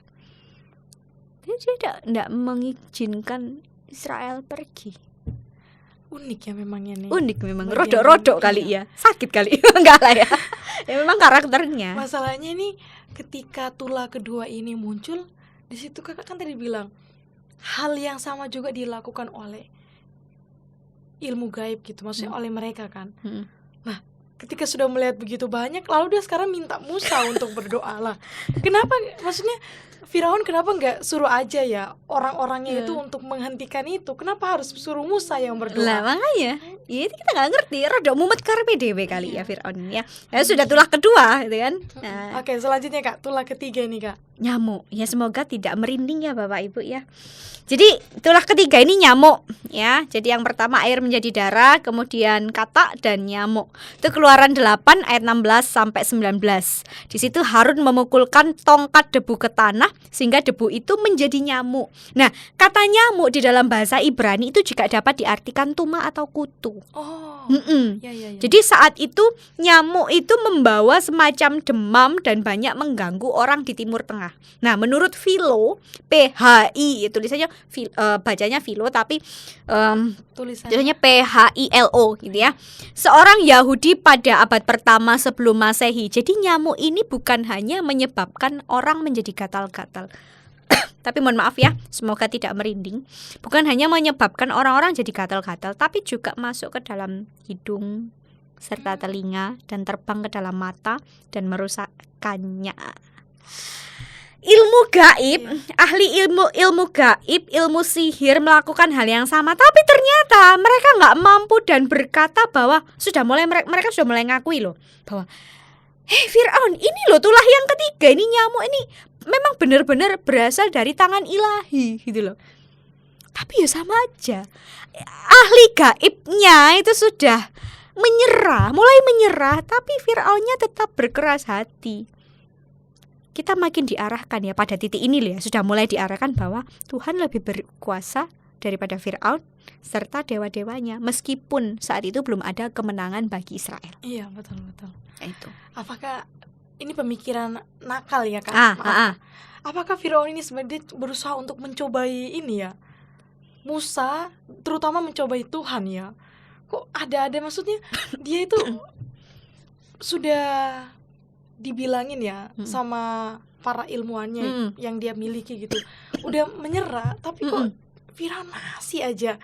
dia tidak mengizinkan Israel pergi. Unik ya memangnya nih. Unik memang, Bagian rodok-rodok ini, kali iya. ya. Sakit kali. Enggak lah ya. Ya memang karakternya. Masalahnya nih ketika tulah kedua ini muncul, di situ kakak kan tadi bilang hal yang sama juga dilakukan oleh ilmu gaib gitu, maksudnya oleh mereka kan. Nah, ketika sudah melihat begitu banyak, lalu dia sekarang minta Musa untuk berdoa lah. Kenapa? Maksudnya Firaun kenapa nggak suruh aja ya orang-orangnya itu untuk menghentikan itu? Kenapa harus suruh Musa yang berdoa? Lah makanya, ya itu kita nggak ngerti. Rodok mumet karepe dhewe kali ya Firaun ya. Ya sudah tulah kedua, gitu kan. Nah, Oke, selanjutnya Kak, tulah ketiga nih Kak. nyamuk. Ya semoga tidak merinding ya Bapak Ibu ya. Jadi tulah ketiga ini nyamuk ya. Jadi yang pertama air menjadi darah, kemudian katak dan nyamuk. Itu Keluaran 8 ayat 16 sampai 19. Di situ Harun memukulkan tongkat debu ke tanah sehingga debu itu menjadi nyamuk. Nah, kata nyamuk di dalam bahasa Ibrani itu juga dapat diartikan tuma atau kutu. Oh. Mm-mm. Ya. Jadi saat itu nyamuk itu membawa semacam demam dan banyak mengganggu orang di Timur Tengah. Nah, menurut Philo, PHI, tulisannya bacanya Philo tapi tulisannya PHILO gitu ya. Seorang Yahudi pada abad pertama sebelum Masehi. Jadi nyamuk ini bukan hanya menyebabkan orang menjadi gatal-gatal. Tapi mohon maaf ya, semoga tidak merinding. Bukan hanya menyebabkan orang-orang jadi gatal-gatal, tapi juga masuk ke dalam hidung serta telinga dan terbang ke dalam mata dan merusakkannya. Ilmu gaib, ahli ilmu gaib, ilmu sihir melakukan hal yang sama, tapi ternyata mereka nggak mampu dan berkata bahwa mereka sudah mulai ngakui loh bahwa Fir'aun ini loh tulah yang ketiga, ini nyamuk ini memang benar-benar berasal dari tangan ilahi gitu loh. Tapi ya sama aja, ahli gaibnya itu sudah mulai menyerah, tapi Fir'aunnya tetap berkeras hati. Kita makin diarahkan ya pada titik ini loh ya, sudah mulai diarahkan bahwa Tuhan lebih berkuasa daripada Fir'aun serta dewa-dewanya, meskipun saat itu belum ada kemenangan bagi Israel. Iya, betul. Itu. Apakah ini pemikiran nakal ya Kak? Apakah Firaun ini sebenarnya berusaha untuk mencobai ini ya, Musa, terutama mencobai Tuhan ya? Kok ada maksudnya dia itu sudah dibilangin ya sama para ilmuannya yang dia miliki gitu, udah menyerah, tapi kok Firaun masih aja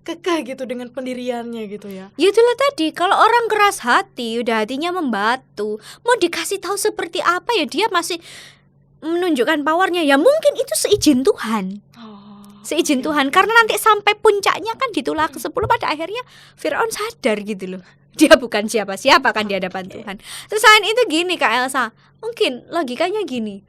kekeh gitu dengan pendiriannya gitu ya. Ya itulah tadi, kalau orang keras hati, udah hatinya membatu, mau dikasih tahu seperti apa ya dia masih menunjukkan powernya. Ya mungkin itu seizin Tuhan. Seizin Tuhan, karena nanti sampai puncaknya kan di tulah ke-10 pada akhirnya Firaun sadar gitu loh. Dia bukan siapa-siapa kan di hadapan Tuhan. Terus selain itu gini Kak Elsa, mungkin logikanya gini,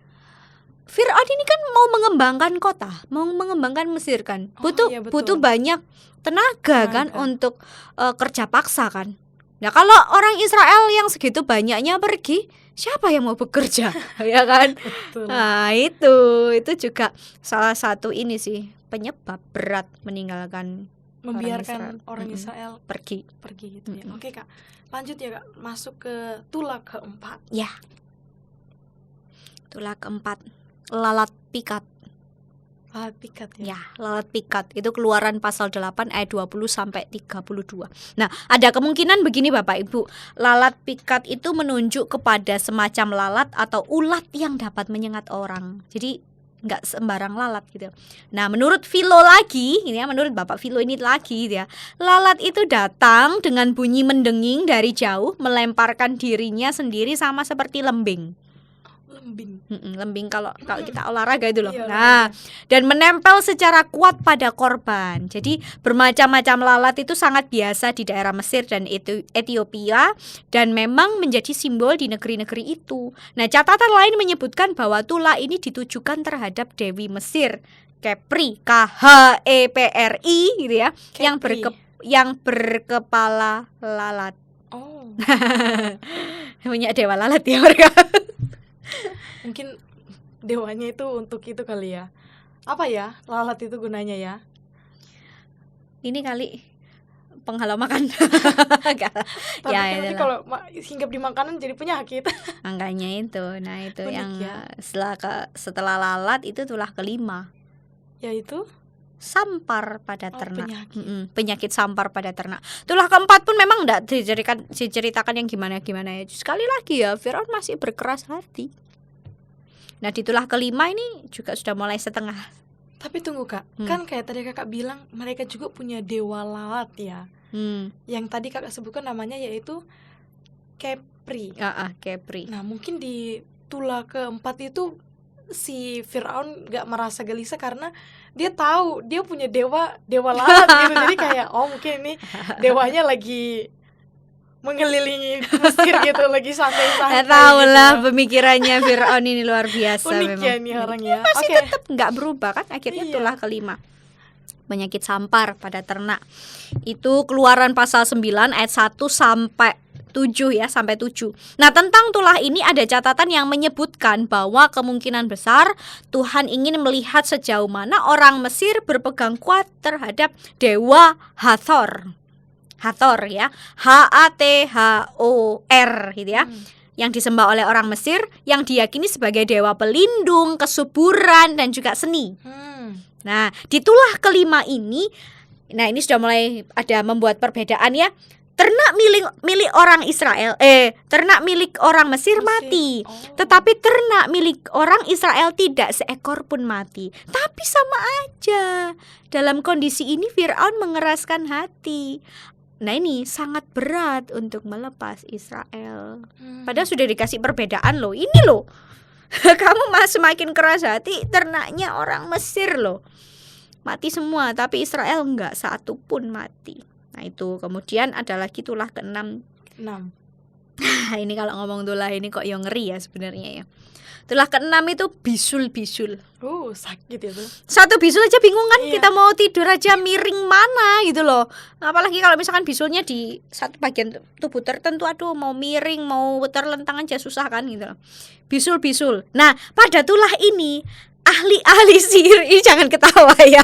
Firaun ini kan mau mengembangkan kota, mau mengembangkan Mesir kan, butuh banyak tenaga kan untuk kerja paksa kan. Nah kalau orang Israel yang segitu banyaknya pergi, siapa yang mau bekerja, ya kan? Betul. Nah itu juga salah satu ini sih penyebab berat membiarkan orang Israel pergi gitu ya. Oke Kak, lanjut ya Kak, masuk ke tulah keempat. Ya, tulah keempat, lalat pikat. Lalat pikat ya. Ya, lalat pikat itu Keluaran pasal 8 ayat 20 sampai 32. Nah, ada kemungkinan begini Bapak Ibu, lalat pikat itu menunjuk kepada semacam lalat atau ulat yang dapat menyengat orang. Jadi nggak sembarang lalat gitu. Nah, menurut Philo lagi, ini ya, menurut Bapak Philo ini lagi ya, lalat itu datang dengan bunyi mendenging dari jauh, melemparkan dirinya sendiri sama seperti lembing. Lembing kalau kita olahraga itu loh. Iya, nah, dan menempel secara kuat pada korban. Jadi bermacam-macam lalat itu sangat biasa di daerah Mesir dan Ethiopia dan memang menjadi simbol di negeri-negeri itu. Nah, catatan lain menyebutkan bahwa tulah ini ditujukan terhadap Dewi Mesir, Khepri, Khepri gitu ya, Khepri. yang yang berkepala lalat. Oh, Punya dewa lalat ya mereka. mungkin dewanya itu untuk itu kali ya. Apa ya lalat itu gunanya ya? Ini kali penghalau makan. Enggak. Tapi Ya, nanti itulah. kalau hinggap di makanan jadi penyakit. Angkanya itu. Nah, itu Unik yang ya. setelah lalat itu tulah kelima. Yaitu Sampar pada ternak. penyakit. Penyakit sampar pada ternak. Tulah keempat pun memang enggak diceritakan yang gimana-gimana ya. Sekali lagi ya, Firaun masih berkeras hati. Nah, di tulah kelima ini juga sudah mulai setengah. Tapi tunggu Kak, kan kayak tadi Kakak bilang mereka juga punya dewa lalat ya. Yang tadi Kakak sebutkan namanya yaitu Kepri. Kepri. Nah mungkin di tulah keempat itu si Firaun gak merasa gelisah karena dia tahu dia punya dewa lalat gitu. Jadi kayak mungkin ini dewanya lagi mengelilingi Mesir gitu, lagi santai-santai. Tahu lah gitu. pemikirannya Firaun ini luar biasa Unik memang. ya nih orang ya. Masih Oke. tetap nggak berubah kan akhirnya Iya. tulah kelima. Penyakit sampar pada ternak. Itu Keluaran pasal 9 ayat 1 sampai 7 ya, sampai 7. Nah, tentang tulah ini ada catatan yang menyebutkan bahwa kemungkinan besar Tuhan ingin melihat sejauh mana orang Mesir berpegang kuat terhadap dewa Hathor. Hathor ya, Hathor gitu ya. Yang disembah oleh orang Mesir, yang diyakini sebagai dewa pelindung, kesuburan dan juga seni. Nah, di tulah kelima ini, nah ini sudah mulai ada membuat perbedaan ya. Ternak milik orang Israel, ternak milik orang Mesir mati. Tetapi ternak milik orang Israel tidak seekor pun mati. Tapi sama aja. Dalam kondisi ini Firaun mengeraskan hati. Nah, ini sangat berat untuk melepas Israel. Padahal sudah dikasih perbedaan loh. Ini loh. Kamu semakin keras hati, ternaknya orang Mesir loh. Mati semua, tapi Israel enggak, satu pun mati. Nah, itu kemudian ada lagi tulah ke-6. 6. Ini kalau ngomong tulah ini kok yang ngeri ya sebenarnya ya. Tulah ke-6 itu bisul. Sakit itu. Satu bisul aja bingung kan, Iya. kita mau tidur aja miring mana gitu loh. Apalagi kalau misalkan bisulnya di satu bagian tubuh tertentu, aduh mau miring, mau terlentang aja susah kan gitu loh. Bisul. Nah, pada tulah ini ahli-ahli sihir ini jangan ketawa ya.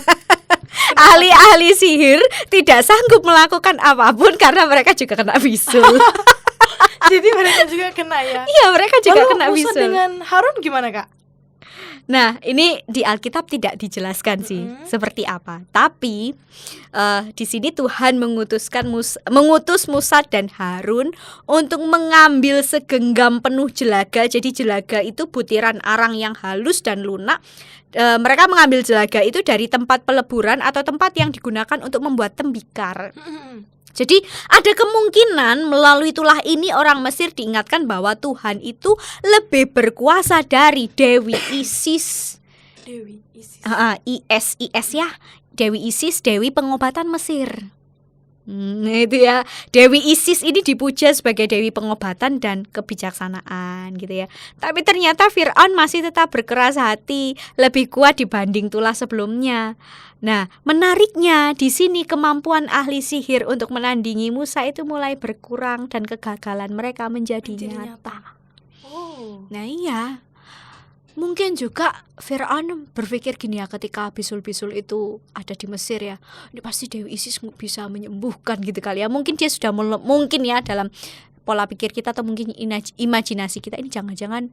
Ahli-ahli sihir tidak sanggup melakukan apapun karena mereka juga kena bisul. Jadi mereka juga kena ya. Iya, mereka juga Lalu kena Musa bisul. dengan Harun gimana Kak? Nah, ini di Alkitab tidak dijelaskan sih seperti apa. Tapi di sini Tuhan mengutus Musa dan Harun untuk mengambil segenggam penuh jelaga. Jadi jelaga itu butiran arang yang halus dan lunak. Mereka mengambil jelaga itu dari tempat peleburan atau tempat yang digunakan untuk membuat tembikar. Jadi ada kemungkinan melalui tulah ini orang Mesir diingatkan bahwa Tuhan itu lebih berkuasa dari Dewi Isis. Dewi Isis. ISIS ya, Dewi Isis, Dewi pengobatan Mesir. Itu ya, Dewi Isis ini dipuja sebagai Dewi pengobatan dan kebijaksanaan gitu ya. Tapi ternyata Firaun masih tetap berkeras hati, lebih kuat dibanding tulah sebelumnya. Nah, menariknya di sini kemampuan ahli sihir untuk menandingi Musa itu mulai berkurang dan kegagalan mereka menjadi nyata. Nah iya, mungkin juga Firaun berpikir gini ya, ketika bisul-bisul itu ada di Mesir ya, ini pasti Dewi Isis bisa menyembuhkan gitu kali ya. Mungkin dia sudah mungkin ya dalam pola pikir kita atau mungkin imajinasi kita ini jangan-jangan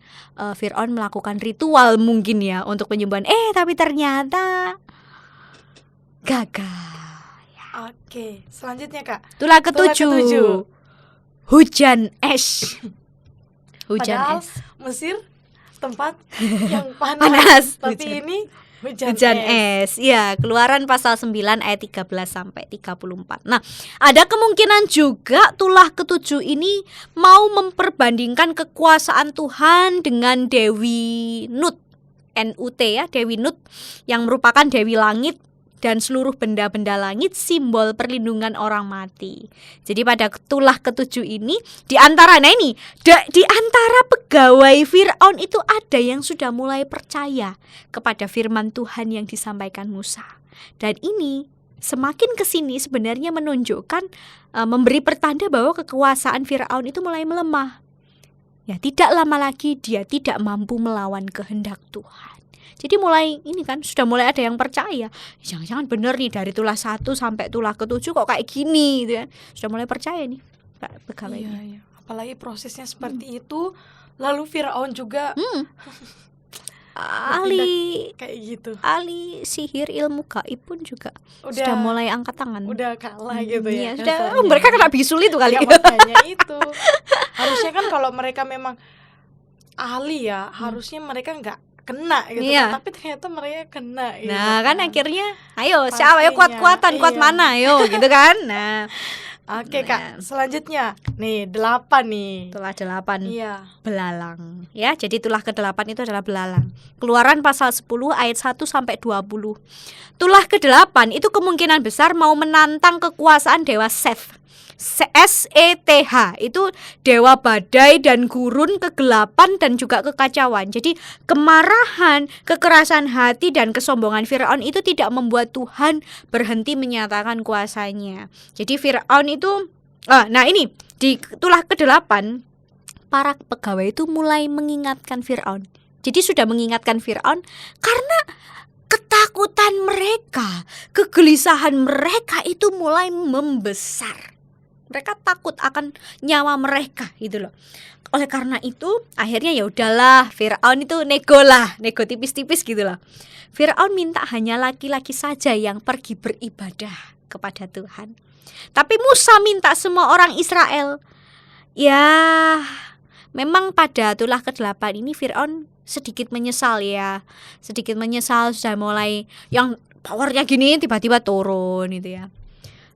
Firaun melakukan ritual mungkin ya untuk penyembuhan. Tapi ternyata gagal. Oke, selanjutnya Kak. Tulah ketujuh. Hujan es. Padahal Es. Mesir tempat yang panas. Panas. Tapi ini hujan es. Ya, Keluaran pasal 9 ayat 13 sampai 34. Nah, ada kemungkinan juga tulah ketujuh ini mau memperbandingkan kekuasaan Tuhan dengan Dewi Nut. NUT ya, Dewi Nut yang merupakan Dewi Langit dan seluruh benda-benda langit, simbol perlindungan orang mati. Jadi pada tulah ketujuh ini di antara pegawai Firaun itu ada yang sudah mulai percaya kepada firman Tuhan yang disampaikan Musa. Dan ini semakin kesini sebenarnya menunjukkan memberi pertanda bahwa kekuasaan Firaun itu mulai melemah. Ya, tidak lama lagi dia tidak mampu melawan kehendak Tuhan. Jadi mulai ini kan sudah mulai ada yang percaya, jangan-jangan benar nih dari tulah 1 sampai tulah ke-7 kok kayak gini gitu kan. Sudah mulai percaya nih Pak pegawainya. Iya. Apalagi prosesnya seperti itu, lalu Firaun juga ahli kayak gitu. ahli sihir ilmu gaib pun juga Udah sudah mulai angkat tangan. udah kalah gitu ya. Iya, sudah kasarnya. mereka kena bisul itu kali. Ya, makanya itu. Harusnya kan kalau mereka memang ahli ya, harusnya mereka nggak kena gitu. Iya. Tapi ternyata mereka kena gitu. Nah, kan akhirnya ayo siapa ayo Pastinya, kuat-kuatan, kuat iya. mana ayo gitu kan. Nah, Oke, Nah. Kak, selanjutnya nih 8 nih. tulah 8 Iya. belalang ya. Jadi tulah ke-8 itu adalah belalang. Keluaran pasal 10 ayat 1 sampai 20. Tulah ke-8 itu kemungkinan besar mau menantang kekuasaan dewa Seth. SETH itu dewa badai dan gurun, kegelapan dan juga kekacauan. Jadi kemarahan, kekerasan hati dan kesombongan Firaun itu tidak membuat Tuhan berhenti menyatakan kuasanya. Jadi Firaun itu nah ini di tulah ke-8 para pegawai itu mulai mengingatkan Firaun. Jadi sudah mengingatkan Firaun karena ketakutan mereka, kegelisahan mereka itu mulai membesar. Mereka takut akan nyawa mereka gitu loh. Oleh karena itu akhirnya ya udahlah, Firaun itu nego tipis-tipis gitu loh. Firaun minta hanya laki-laki saja yang pergi beribadah kepada Tuhan. Tapi Musa minta semua orang Israel. Ya, memang pada tulah ke-8 ini Firaun sedikit menyesal ya. Sedikit menyesal, sudah mulai yang powernya gini tiba-tiba turun gitu ya.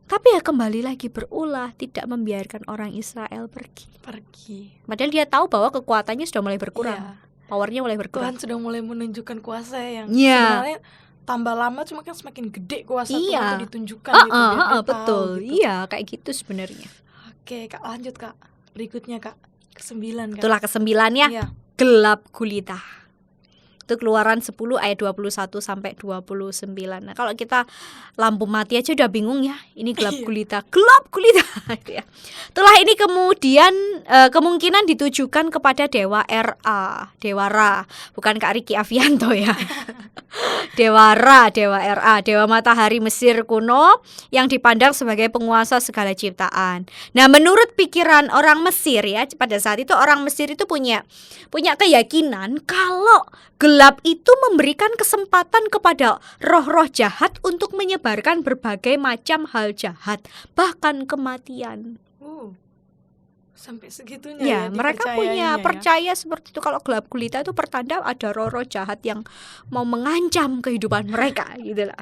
Tapi ya kembali lagi berulah, tidak membiarkan orang Israel pergi. Padahal dia tahu bahwa kekuatannya sudah mulai berkurang. Iya. Powernya mulai berkurang. Tuhan sudah mulai menunjukkan kuasa yang Iya. sebenarnya tambah lama cuma kan semakin gede kuasa Tuhan Iya. itu ditunjukkan gitu. biar dia tahu Betul. gitu. Iya, kayak gitu sebenarnya. Oke, Kak, lanjut, Kak. Berikutnya, Kak. Ke-9, Kak. Itulah ke-9 ya, Iya. gelap gulita. Itu Keluaran 10 ayat 21 sampai 29. Nah, kalau kita lampu mati aja udah bingung ya. Ini gelap gulita. Gitu ya. Itulah ini kemudian kemungkinan ditujukan kepada dewa Dewa Ra, bukan Kak Riki Avianto ya. Dewa Ra, dewa dewa matahari Mesir kuno yang dipandang sebagai penguasa segala ciptaan. Nah, menurut pikiran orang Mesir ya, pada saat itu orang Mesir itu punya keyakinan kalau gelap itu memberikan kesempatan kepada roh-roh jahat untuk menyebarkan berbagai macam hal jahat, bahkan kematian. Sampai segitunya Ya, ya mereka dipercayainya ya. percaya seperti itu. Kalau gelap gulita itu pertanda ada roh-roh jahat yang mau mengancam kehidupan mereka gitu lah.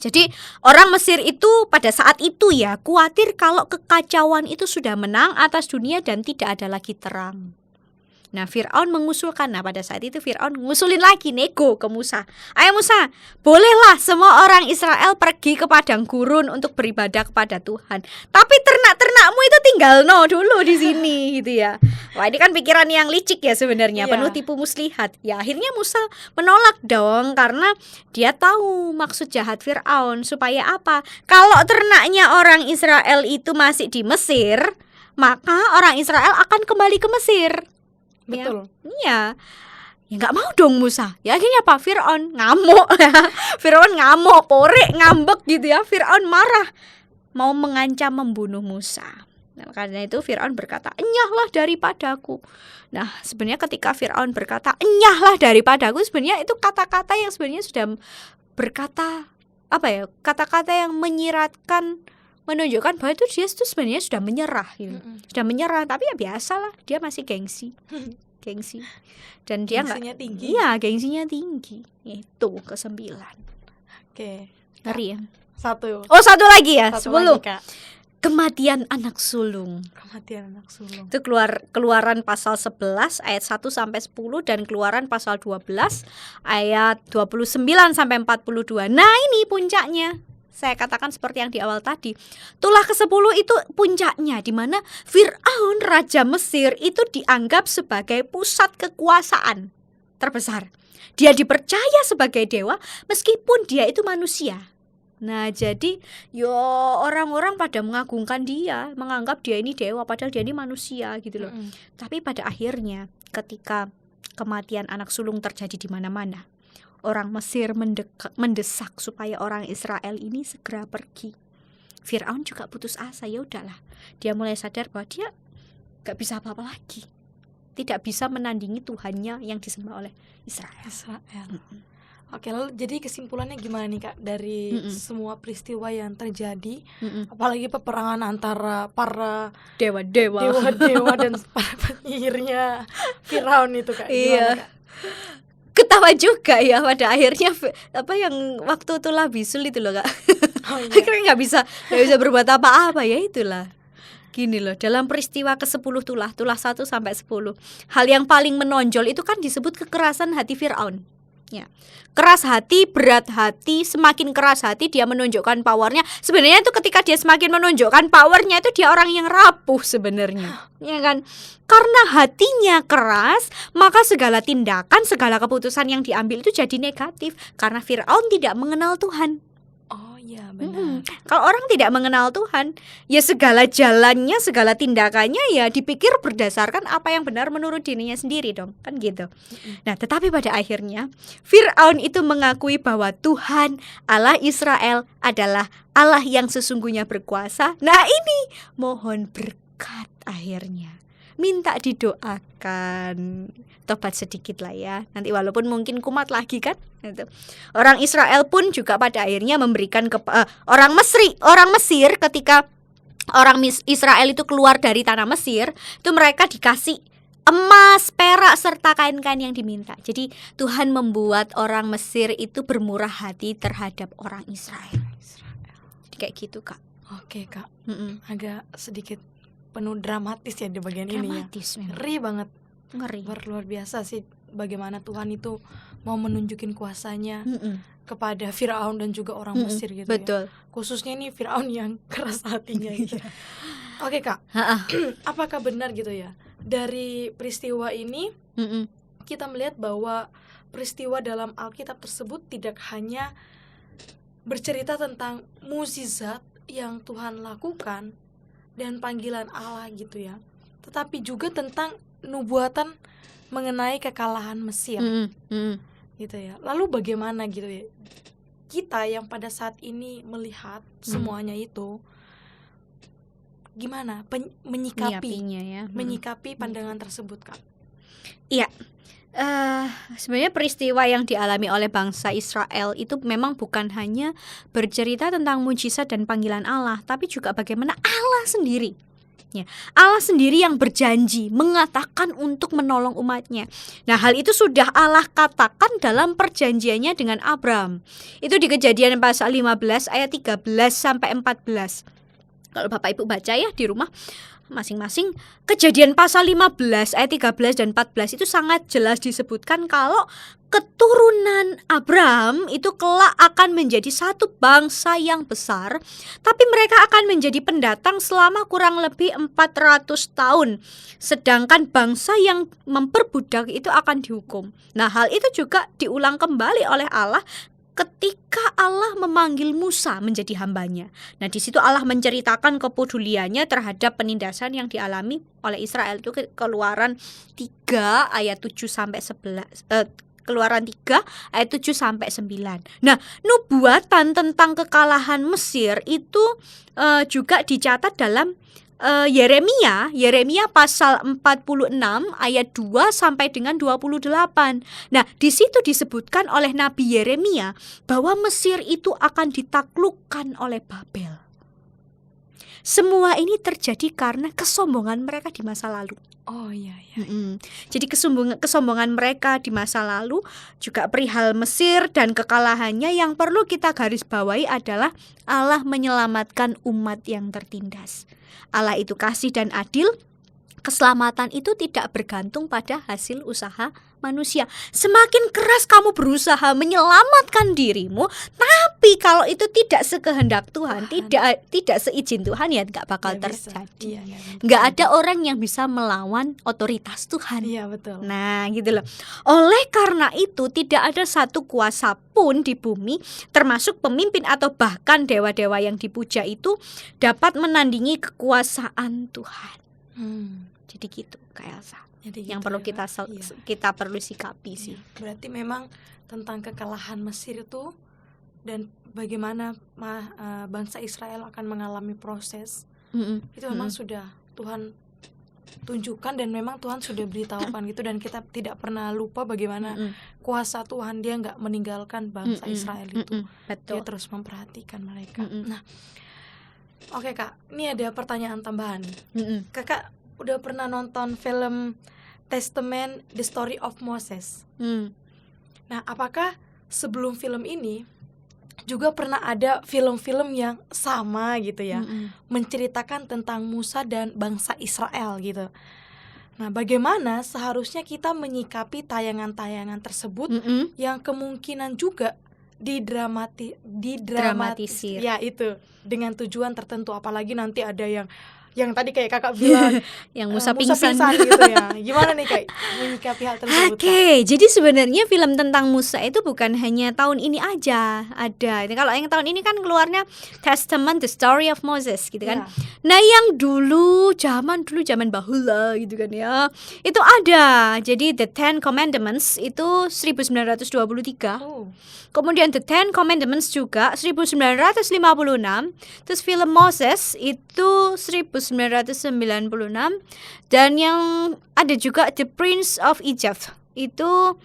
Jadi orang Mesir itu pada saat itu ya khawatir kalau kekacauan itu sudah menang atas dunia dan tidak ada lagi terang. Nah, Firaun mengusulkan. Nah, pada saat itu Firaun ngusulin lagi, nego ke Musa. Ayo Musa, bolehlah semua orang Israel pergi ke padang gurun untuk beribadah kepada Tuhan. Tapi ternak-ternakmu itu tinggal dulu di sini gitu ya. Wah, ini kan pikiran yang licik ya sebenarnya, Iya. penuh tipu muslihat. Ya, akhirnya Musa menolak dong karena dia tahu maksud jahat Firaun supaya apa? Kalau ternaknya orang Israel itu masih di Mesir, maka orang Israel akan kembali ke Mesir. Betul. Iya. Ya nggak mau dong Musa. Ya akhirnya apa? Firaun ngamuk. Firaun ngamuk, porek, ngambek gitu ya. Firaun marah, mau mengancam membunuh Musa. Nah, karena itu Firaun berkata, "Enyahlah daripadaku." Nah, sebenarnya ketika Firaun berkata, "Enyahlah daripadaku," sebenarnya itu kata-kata yang sebenarnya sudah berkata kata-kata yang menyiratkan, menunjukkan bahwa itu dia itu sebenarnya sudah menyerah gitu. Sudah menyerah, tapi ya biasalah, dia masih gengsi. Dan dia Gengsinya tinggi. Iya, gengsinya tinggi. Itu ke-9. Oke. Ngeri ya. Satu. Oh, satu lagi ya, Satu 10. lagi, Kak. Kematian anak sulung. Kematian anak sulung. Itu Keluaran pasal 11 ayat 1 sampai 10 dan Keluaran pasal 12 ayat 29 sampai 42. Nah, ini puncaknya. Saya katakan seperti yang di awal tadi. Tulah ke-10 itu puncaknya, di mana Firaun raja Mesir itu dianggap sebagai pusat kekuasaan terbesar. Dia dipercaya sebagai dewa meskipun dia itu manusia. Nah, jadi yo orang-orang pada mengagungkan dia, menganggap dia ini dewa padahal dia ini manusia gitu loh. Tapi pada akhirnya ketika kematian anak sulung terjadi di mana-mana, orang Mesir mendesak supaya orang Israel ini segera pergi. Firaun juga putus asa, ya udahlah. Dia mulai sadar bahwa dia gak bisa apa-apa lagi. Tidak bisa menandingi Tuhannya yang disembah oleh Israel. Oke, lalu jadi kesimpulannya gimana nih Kak dari semua peristiwa yang terjadi, apalagi peperangan antara para dewa-dewa dan para penyihirnya Firaun itu Kak? Iya. Gimana, Kak? Ketawa juga ya pada akhirnya apa yang waktu tulah bisul itu loh Kak. Akhirnya nggak bisa berbuat apa-apa, ya itulah. Gini loh, dalam peristiwa ke-10 tulah 1 sampai 10, hal yang paling menonjol itu kan disebut kekerasan hati Firaun. Ya. Keras hati, berat hati, semakin keras hati dia menunjukkan powernya. Sebenarnya itu ketika dia semakin menunjukkan powernya itu dia orang yang rapuh sebenarnya. Ya kan? Karena hatinya keras, maka segala tindakan, segala keputusan yang diambil itu jadi negatif. Karena Firaun tidak mengenal Tuhan. Oh iya benar. Kalau orang tidak mengenal Tuhan, ya segala jalannya, segala tindakannya ya dipikir berdasarkan apa yang benar menurut dirinya sendiri dong, kan gitu. Nah, tetapi pada akhirnya Firaun itu mengakui bahwa Tuhan Allah Israel adalah Allah yang sesungguhnya berkuasa. Nah, ini mohon berkat akhirnya. Minta didoakan, tobat sedikit lah ya. Nanti walaupun mungkin kumat lagi kan. Gitu. Orang Israel pun juga pada akhirnya memberikan orang Mesir ketika orang Israel itu keluar dari tanah Mesir, itu mereka dikasih emas, perak serta kain-kain yang diminta. Jadi Tuhan membuat orang Mesir itu bermurah hati terhadap orang Israel. Kayak gitu Kak. Oke Kak. Agak sedikit penuh dramatis ya di bagian ini ya. Ngeri banget. Luar biasa sih bagaimana Tuhan itu mau menunjukin kuasanya kepada Firaun dan juga orang Mesir gitu. Betul. Ya. Khususnya ini Firaun yang keras hatinya gitu. Oke Kak. Apakah benar gitu ya? Dari peristiwa ini kita melihat bahwa peristiwa dalam Alkitab tersebut tidak hanya bercerita tentang mukjizat yang Tuhan lakukan dan panggilan Allah gitu ya, tetapi juga tentang nubuatan mengenai kekalahan Mesir gitu ya. Lalu bagaimana gitu ya kita yang pada saat ini melihat semuanya itu, gimana menyikapi pandangan tersebut Kak? Iya. Sebenarnya peristiwa yang dialami oleh bangsa Israel itu memang bukan hanya bercerita tentang mujizat dan panggilan Allah, tapi juga bagaimana Allah sendiri, ya, Allah sendiri yang berjanji mengatakan untuk menolong umatnya. Nah, hal itu sudah Allah katakan dalam perjanjiannya dengan Abraham. Itu di Kejadian pasal 15 ayat 13 sampai 14. Kalau Bapak Ibu baca ya di rumah masing-masing, Kejadian pasal 15 ayat 13 dan 14 itu sangat jelas disebutkan kalau keturunan Abraham itu kelak akan menjadi satu bangsa yang besar, tapi mereka akan menjadi pendatang selama kurang lebih 400 tahun. Sedangkan bangsa yang memperbudak itu akan dihukum. Nah, hal itu juga diulang kembali oleh Allah ketika Allah memanggil Musa menjadi hambanya. Nah, di situ Allah menceritakan kepeduliannya terhadap penindasan yang dialami oleh Israel. Itu Keluaran 3 ayat 7 sampai 11. Keluaran 3 ayat 7 sampai 9. Nah, nubuatan tentang kekalahan Mesir itu juga dicatat dalam Yeremia pasal 46 ayat 2 sampai dengan 28. Nah, di situ disebutkan oleh Nabi Yeremia bahwa Mesir itu akan ditaklukkan oleh Babel. Semua ini terjadi karena kesombongan mereka di masa lalu. Oh iya. Jadi kesombongan mereka di masa lalu juga perihal Mesir dan kekalahannya, yang perlu kita garis bawahi adalah Allah menyelamatkan umat yang tertindas. Allah itu kasih dan adil. Keselamatan itu tidak bergantung pada hasil usaha manusia. Semakin keras kamu berusaha menyelamatkan dirimu, tapi Tapi kalau itu tidak sekehendak Tuhan, tidak seizin Tuhan, ya nggak bakal Nggak bisa. terjadi. Iya, Nggak ada orang yang bisa melawan otoritas Tuhan. Iya, betul. Nah, gitu loh. Oleh karena itu, tidak ada satu kuasa pun di bumi, termasuk pemimpin atau bahkan dewa-dewa yang dipuja itu, dapat menandingi kekuasaan Tuhan. Jadi gitu, Kak Elsa. Jadi Yang gitu perlu ya, kita Kak. Iya. kita perlu sikapi sih. Berarti memang tentang kekalahan Mesir itu dan bagaimana bangsa Israel akan mengalami proses, itu memang sudah Tuhan tunjukkan dan memang Tuhan sudah beritahukan gitu, dan kita tidak pernah lupa bagaimana kuasa Tuhan, dia nggak meninggalkan bangsa Israel itu. Betul. Dia terus memperhatikan mereka. Nah, oke Kak, ini ada pertanyaan tambahan. Kakak udah pernah nonton film Testament The Story of Moses? Nah, apakah sebelum film ini juga pernah ada film-film yang sama gitu ya, menceritakan tentang Musa dan bangsa Israel gitu? Nah, bagaimana seharusnya kita menyikapi tayangan-tayangan tersebut yang kemungkinan juga didramatisir, ya itu dengan tujuan tertentu, apalagi nanti ada yang tadi kayak kakak bilang yang Musa pingsan gitu ya. Gimana nih Kak menyikapi hal tersebut? Oke, jadi sebenarnya film tentang Musa itu bukan hanya tahun ini aja ada. Kalau yang tahun ini kan keluarnya Testament The Story of Moses gitu kan. Nah, yang zaman bahula gitu kan ya, itu ada. Jadi The Ten Commandments itu 1923. Kemudian The Ten Commandments juga 1956. Terus film Moses itu 1996. Dan yang ada juga The Prince of Egypt itu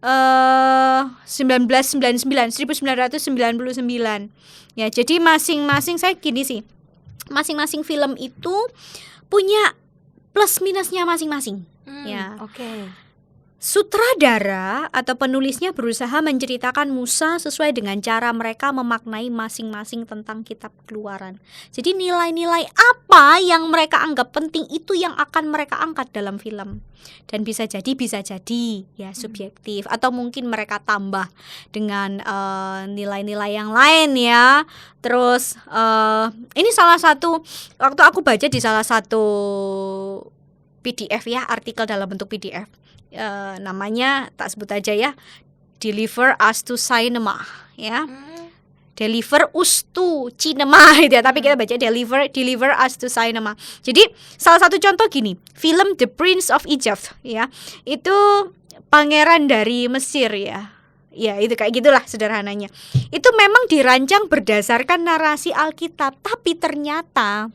1999. Ya, jadi masing-masing saya gini sih. Masing-masing film itu punya plus minusnya masing-masing. Ya. Oke. Sutradara atau penulisnya berusaha menceritakan Musa sesuai dengan cara mereka memaknai masing-masing tentang kitab Keluaran. Jadi nilai-nilai apa yang mereka anggap penting itu yang akan mereka angkat dalam film. Dan bisa jadi ya subjektif, atau mungkin mereka tambah dengan nilai-nilai yang lain ya. Terus ini salah satu, waktu aku baca di salah satu PDF ya, artikel dalam bentuk PDF. Namanya tak sebut aja ya, Deliver Us to Cinema ya. Deliver Us to Cinema gitu ya, tapi kita baca Deliver Us to Cinema. Jadi salah satu contoh gini, film The Prince of Egypt ya, itu pangeran dari Mesir ya. Ya itu kayak gitulah sederhananya. Itu memang dirancang berdasarkan narasi Alkitab, tapi ternyata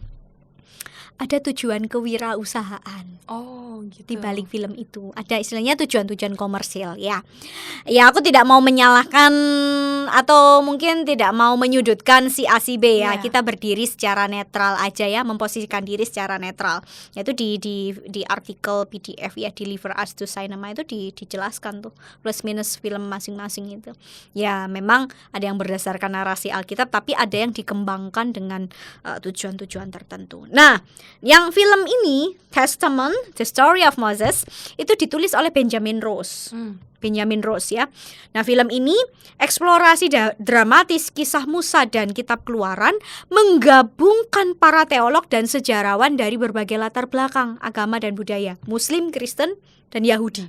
ada tujuan kewirausahaan. Oh, gitu. Di balik film itu ada istilahnya tujuan-tujuan komersil ya. Ya, aku tidak mau menyalahkan atau mungkin tidak mau menyudutkan si A si B ya. Kita berdiri secara netral aja ya, memposisikan diri secara netral. Yaitu di artikel PDF ya, Deliver Us to Cinema itu dijelaskan tuh plus minus film masing-masing itu. Ya, memang ada yang berdasarkan narasi Alkitab, tapi ada yang dikembangkan dengan tujuan-tujuan tertentu. Nah, yang film ini Testament The Story of Moses itu ditulis oleh Benjamin Rose. Benjamin Rose ya. Nah, film ini eksplorasi dramatis kisah Musa dan kitab Keluaran, menggabungkan para teolog dan sejarawan dari berbagai latar belakang agama dan budaya, Muslim, Kristen, dan Yahudi.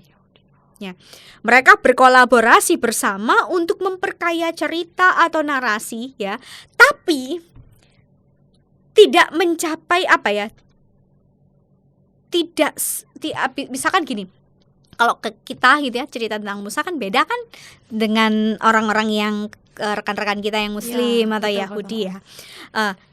Ya. Mereka berkolaborasi bersama untuk memperkaya cerita atau narasi ya, tapi tidak mencapai misalkan gini, kalau kita gitu ya, cerita tentang Musa kan beda kan dengan orang-orang yang rekan-rekan kita yang Muslim atau Yahudi ya.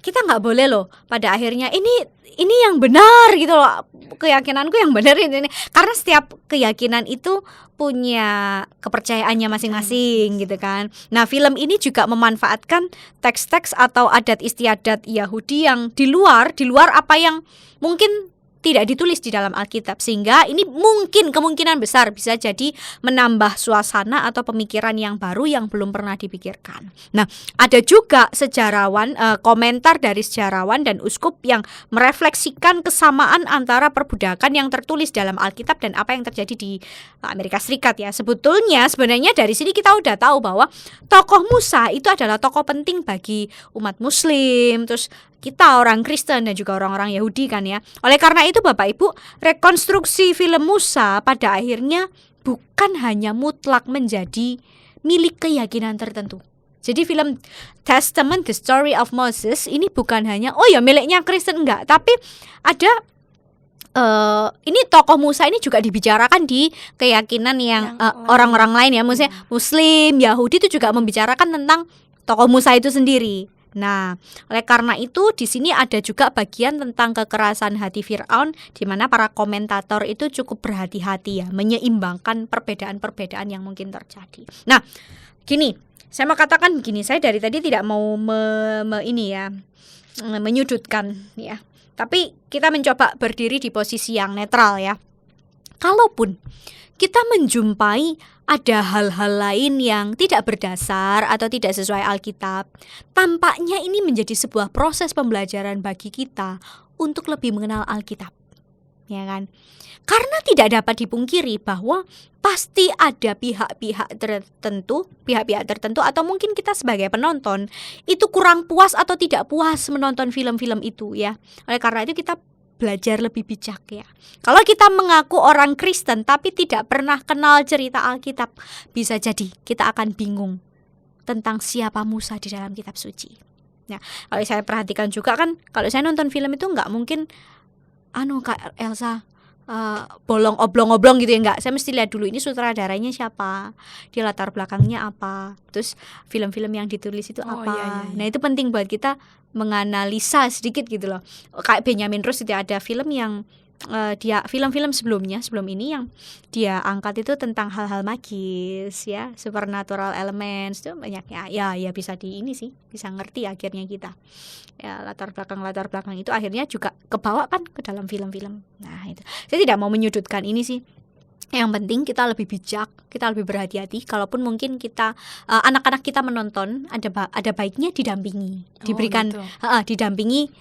Kita nggak boleh loh pada akhirnya ini yang benar gitu loh, keyakinanku yang benar ini, karena setiap keyakinan itu punya kepercayaannya masing-masing gitu kan. Nah, film ini juga memanfaatkan teks-teks atau adat istiadat Yahudi yang di luar apa yang mungkin tidak ditulis di dalam Alkitab, sehingga ini mungkin kemungkinan besar bisa jadi menambah suasana atau pemikiran yang baru yang belum pernah dipikirkan. Nah, ada juga sejarawan, komentar dari sejarawan dan uskup yang merefleksikan kesamaan antara perbudakan yang tertulis dalam Alkitab dan apa yang terjadi di Amerika Serikat ya. Sebenarnya dari sini kita udah tahu bahwa tokoh Musa itu adalah tokoh penting bagi umat Muslim, terus kita orang Kristen dan juga orang-orang Yahudi kan ya. Oleh karena itu Bapak Ibu, rekonstruksi film Musa pada akhirnya bukan hanya mutlak menjadi milik keyakinan tertentu. Jadi film Testament, The Story of Moses ini bukan hanya miliknya Kristen, enggak, tapi ada ini tokoh Musa ini juga dibicarakan di keyakinan yang orang-orang lain ya, maksudnya Muslim, Yahudi itu juga membicarakan tentang tokoh Musa itu sendiri. Nah, oleh karena itu di sini ada juga bagian tentang kekerasan hati Firaun, di mana para komentator itu cukup berhati-hati ya, menyeimbangkan perbedaan-perbedaan yang mungkin terjadi. Nah, gini, saya mau katakan begini, saya dari tadi tidak mau menyudutkan ya, tapi kita mencoba berdiri di posisi yang netral ya. Kalaupun kita menjumpai ada hal-hal lain yang tidak berdasar atau tidak sesuai Alkitab, tampaknya ini menjadi sebuah proses pembelajaran bagi kita untuk lebih mengenal Alkitab, ya kan? Karena tidak dapat dipungkiri bahwa pasti ada pihak-pihak tertentu atau mungkin kita sebagai penonton itu kurang puas atau tidak puas menonton film-film itu ya. Oleh karena itu kita belajar lebih bijak ya. Kalau kita mengaku orang Kristen tapi tidak pernah kenal cerita Alkitab, bisa jadi kita akan bingung tentang siapa Musa di dalam kitab suci. Nah, kalau saya perhatikan juga kan, kalau saya nonton film itu nggak mungkin Kak Elsa oblong-oblong gitu ya, enggak. Saya mesti lihat dulu ini sutradaranya siapa, dia latar belakangnya apa, terus film-film yang ditulis itu apa. Iya. Nah, itu penting buat kita menganalisa sedikit gitu loh. Kayak Benjamin Rush itu ada film yang dia film-film sebelum ini yang dia angkat itu tentang hal-hal magis ya, supernatural elements itu banyak ya bisa bisa ngerti akhirnya kita ya, latar belakang itu akhirnya juga kebawa kan ke dalam film-film. Nah, itu saya tidak mau menyudutkan ini sih. Yang penting kita lebih bijak, kita lebih berhati-hati. Kalaupun mungkin kita anak-anak kita menonton, ada baiknya didampingi, diberikan didampingi,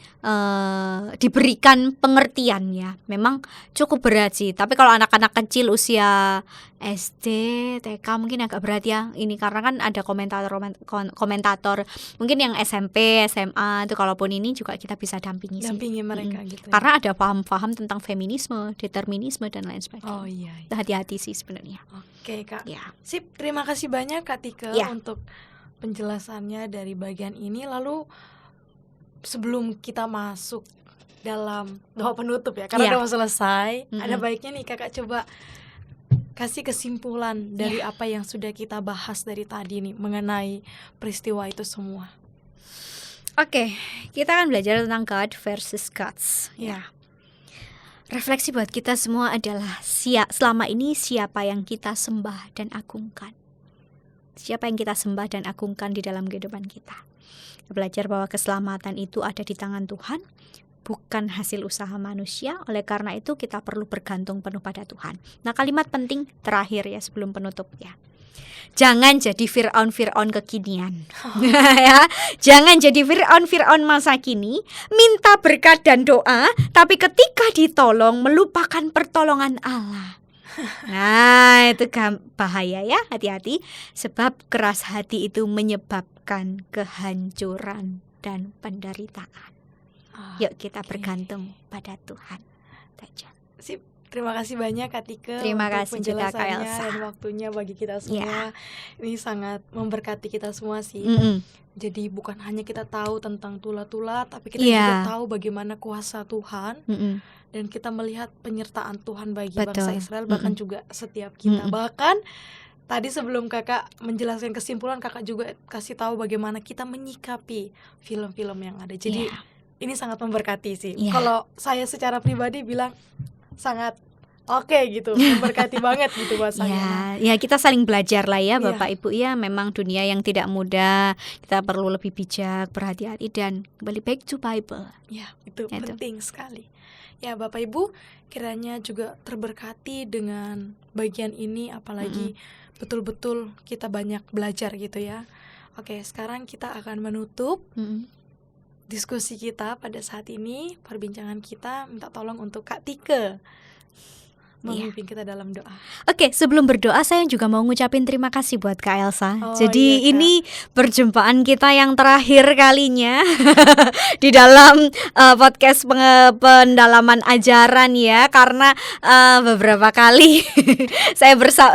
diberikan pengertian ya. Memang cukup berat sih. Tapi kalau anak-anak kecil usia SD, TK mungkin agak berat ya. Ini karena kan ada komentator mungkin yang SMP, SMA itu, kalaupun ini juga kita bisa dampingi mereka gitu. Karena ada paham-paham tentang feminisme, determinisme dan lain sebagainya. Iya. Hati-hati sih sebenarnya. Oke Kak. Ya. Sip, terima kasih banyak Kak Tike untuk penjelasannya dari bagian ini. Lalu sebelum kita masuk dalam doa penutup ya, karena udah mau selesai, ada baiknya nih Kakak coba kasih kesimpulan dari apa yang sudah kita bahas dari tadi nih mengenai peristiwa itu semua. Oke, kita akan belajar tentang God versus gods. Ya. Refleksi buat kita semua adalah selama ini siapa yang kita sembah dan agungkan. Siapa yang kita sembah dan agungkan di dalam kehidupan kita. Belajar bahwa keselamatan itu ada di tangan Tuhan, bukan hasil usaha manusia. Oleh karena itu kita perlu bergantung penuh pada Tuhan. Nah, kalimat penting terakhir ya sebelum penutup ya. Jangan jadi Fir'aun kekinian. Ya, jangan jadi Fir'aun masa kini, minta berkat dan doa, tapi ketika ditolong melupakan pertolongan Allah. Nah, itu bahaya ya, hati-hati. Sebab keras hati itu menyebabkan kehancuran dan penderitaan. Yuk kita bergantung pada Tuhan. Sip, terima kasih banyak Kak Tike untuk penjelasannya dan waktunya bagi kita semua. Ini sangat memberkati kita semua sih. Jadi bukan hanya kita tahu tentang tula-tula, tapi kita juga tahu bagaimana kuasa Tuhan. Dan kita melihat penyertaan Tuhan bagi bangsa Israel, bahkan juga setiap kita. Bahkan tadi sebelum Kakak menjelaskan kesimpulan, Kakak juga kasih tahu bagaimana kita menyikapi film-film yang ada. Jadi ini sangat memberkati sih. Kalau saya secara pribadi bilang sangat oke gitu, memberkati banget gitu bahasanya. Ya, kita saling belajar lah ya Iya. Bapak Ibu ya. Memang dunia yang tidak mudah, kita perlu lebih bijak, berhati-hati dan kembali back to Bible. Ya, itu Itu. penting sekali. Ya, Bapak Ibu, kiranya juga terberkati dengan bagian ini, apalagi betul-betul kita banyak belajar gitu ya. Oke, sekarang kita akan menutup diskusi kita pada saat ini, perbincangan kita. Minta tolong untuk Kak Tike memimpin kita dalam doa. Oke, sebelum berdoa saya juga mau ngucapin terima kasih buat Kak Elsa. Oh, Jadi iya, Kak. ini perjumpaan kita yang terakhir kalinya di dalam podcast pendalaman ajaran ya, karena beberapa kali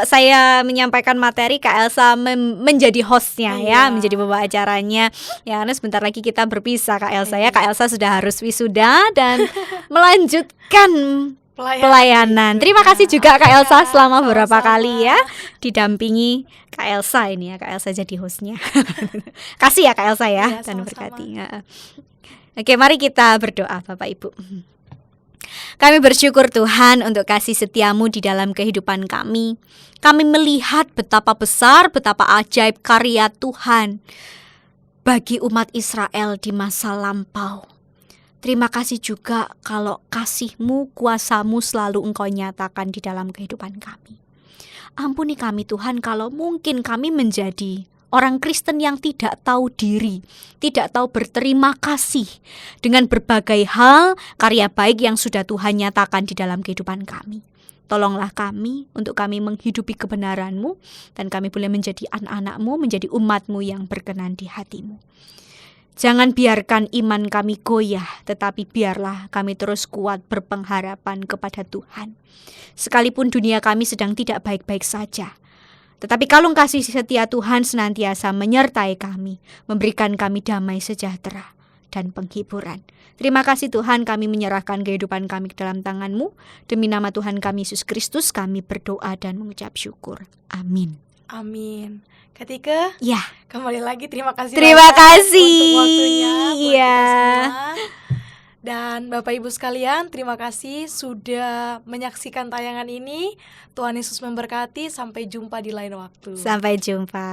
saya menyampaikan materi, Kak Elsa menjadi hostnya ya, Iya. menjadi pembawa acaranya. Ya, karena sebentar lagi kita berpisah Kak Elsa ya. Kak Elsa sudah harus wisuda dan melanjutkan pelayanan. Terima kasih juga Kak Elsa selama beberapa kali ya didampingi Kak Elsa ini ya. Kak Elsa jadi hostnya. Kasih ya Kak Elsa ya, Iya, dan sama-sama. berkati. Oke, mari kita berdoa Bapak Ibu. Kami bersyukur Tuhan untuk kasih setiamu di dalam kehidupan kami. Kami melihat betapa besar, betapa ajaib karya Tuhan bagi umat Israel di masa lampau. Terima kasih juga kalau kasih-Mu, kuasa-Mu selalu Engkau nyatakan di dalam kehidupan kami. Ampuni kami Tuhan kalau mungkin kami menjadi orang Kristen yang tidak tahu diri, tidak tahu berterima kasih dengan berbagai hal karya baik yang sudah Tuhan nyatakan di dalam kehidupan kami. Tolonglah kami untuk kami menghidupi kebenaran-Mu dan kami boleh menjadi anak-anak-Mu, menjadi umat-Mu yang berkenan di hati-Mu. Jangan biarkan iman kami goyah, tetapi biarlah kami terus kuat berpengharapan kepada Tuhan. Sekalipun dunia kami sedang tidak baik-baik saja, tetapi kalung kasih setia Tuhan senantiasa menyertai kami, memberikan kami damai sejahtera dan penghiburan. Terima kasih Tuhan, kami menyerahkan kehidupan kami ke dalam tangan-Mu. Demi nama Tuhan kami Yesus Kristus kami berdoa dan mengucap syukur. Amin. Amin. Ketika Ya, kembali lagi terima kasih terima banyak kasih. untuk waktunya buat Iya. kita semua. Dan Bapak Ibu sekalian, terima kasih sudah menyaksikan tayangan ini. Tuhan Yesus memberkati. Sampai jumpa di lain waktu. Sampai jumpa.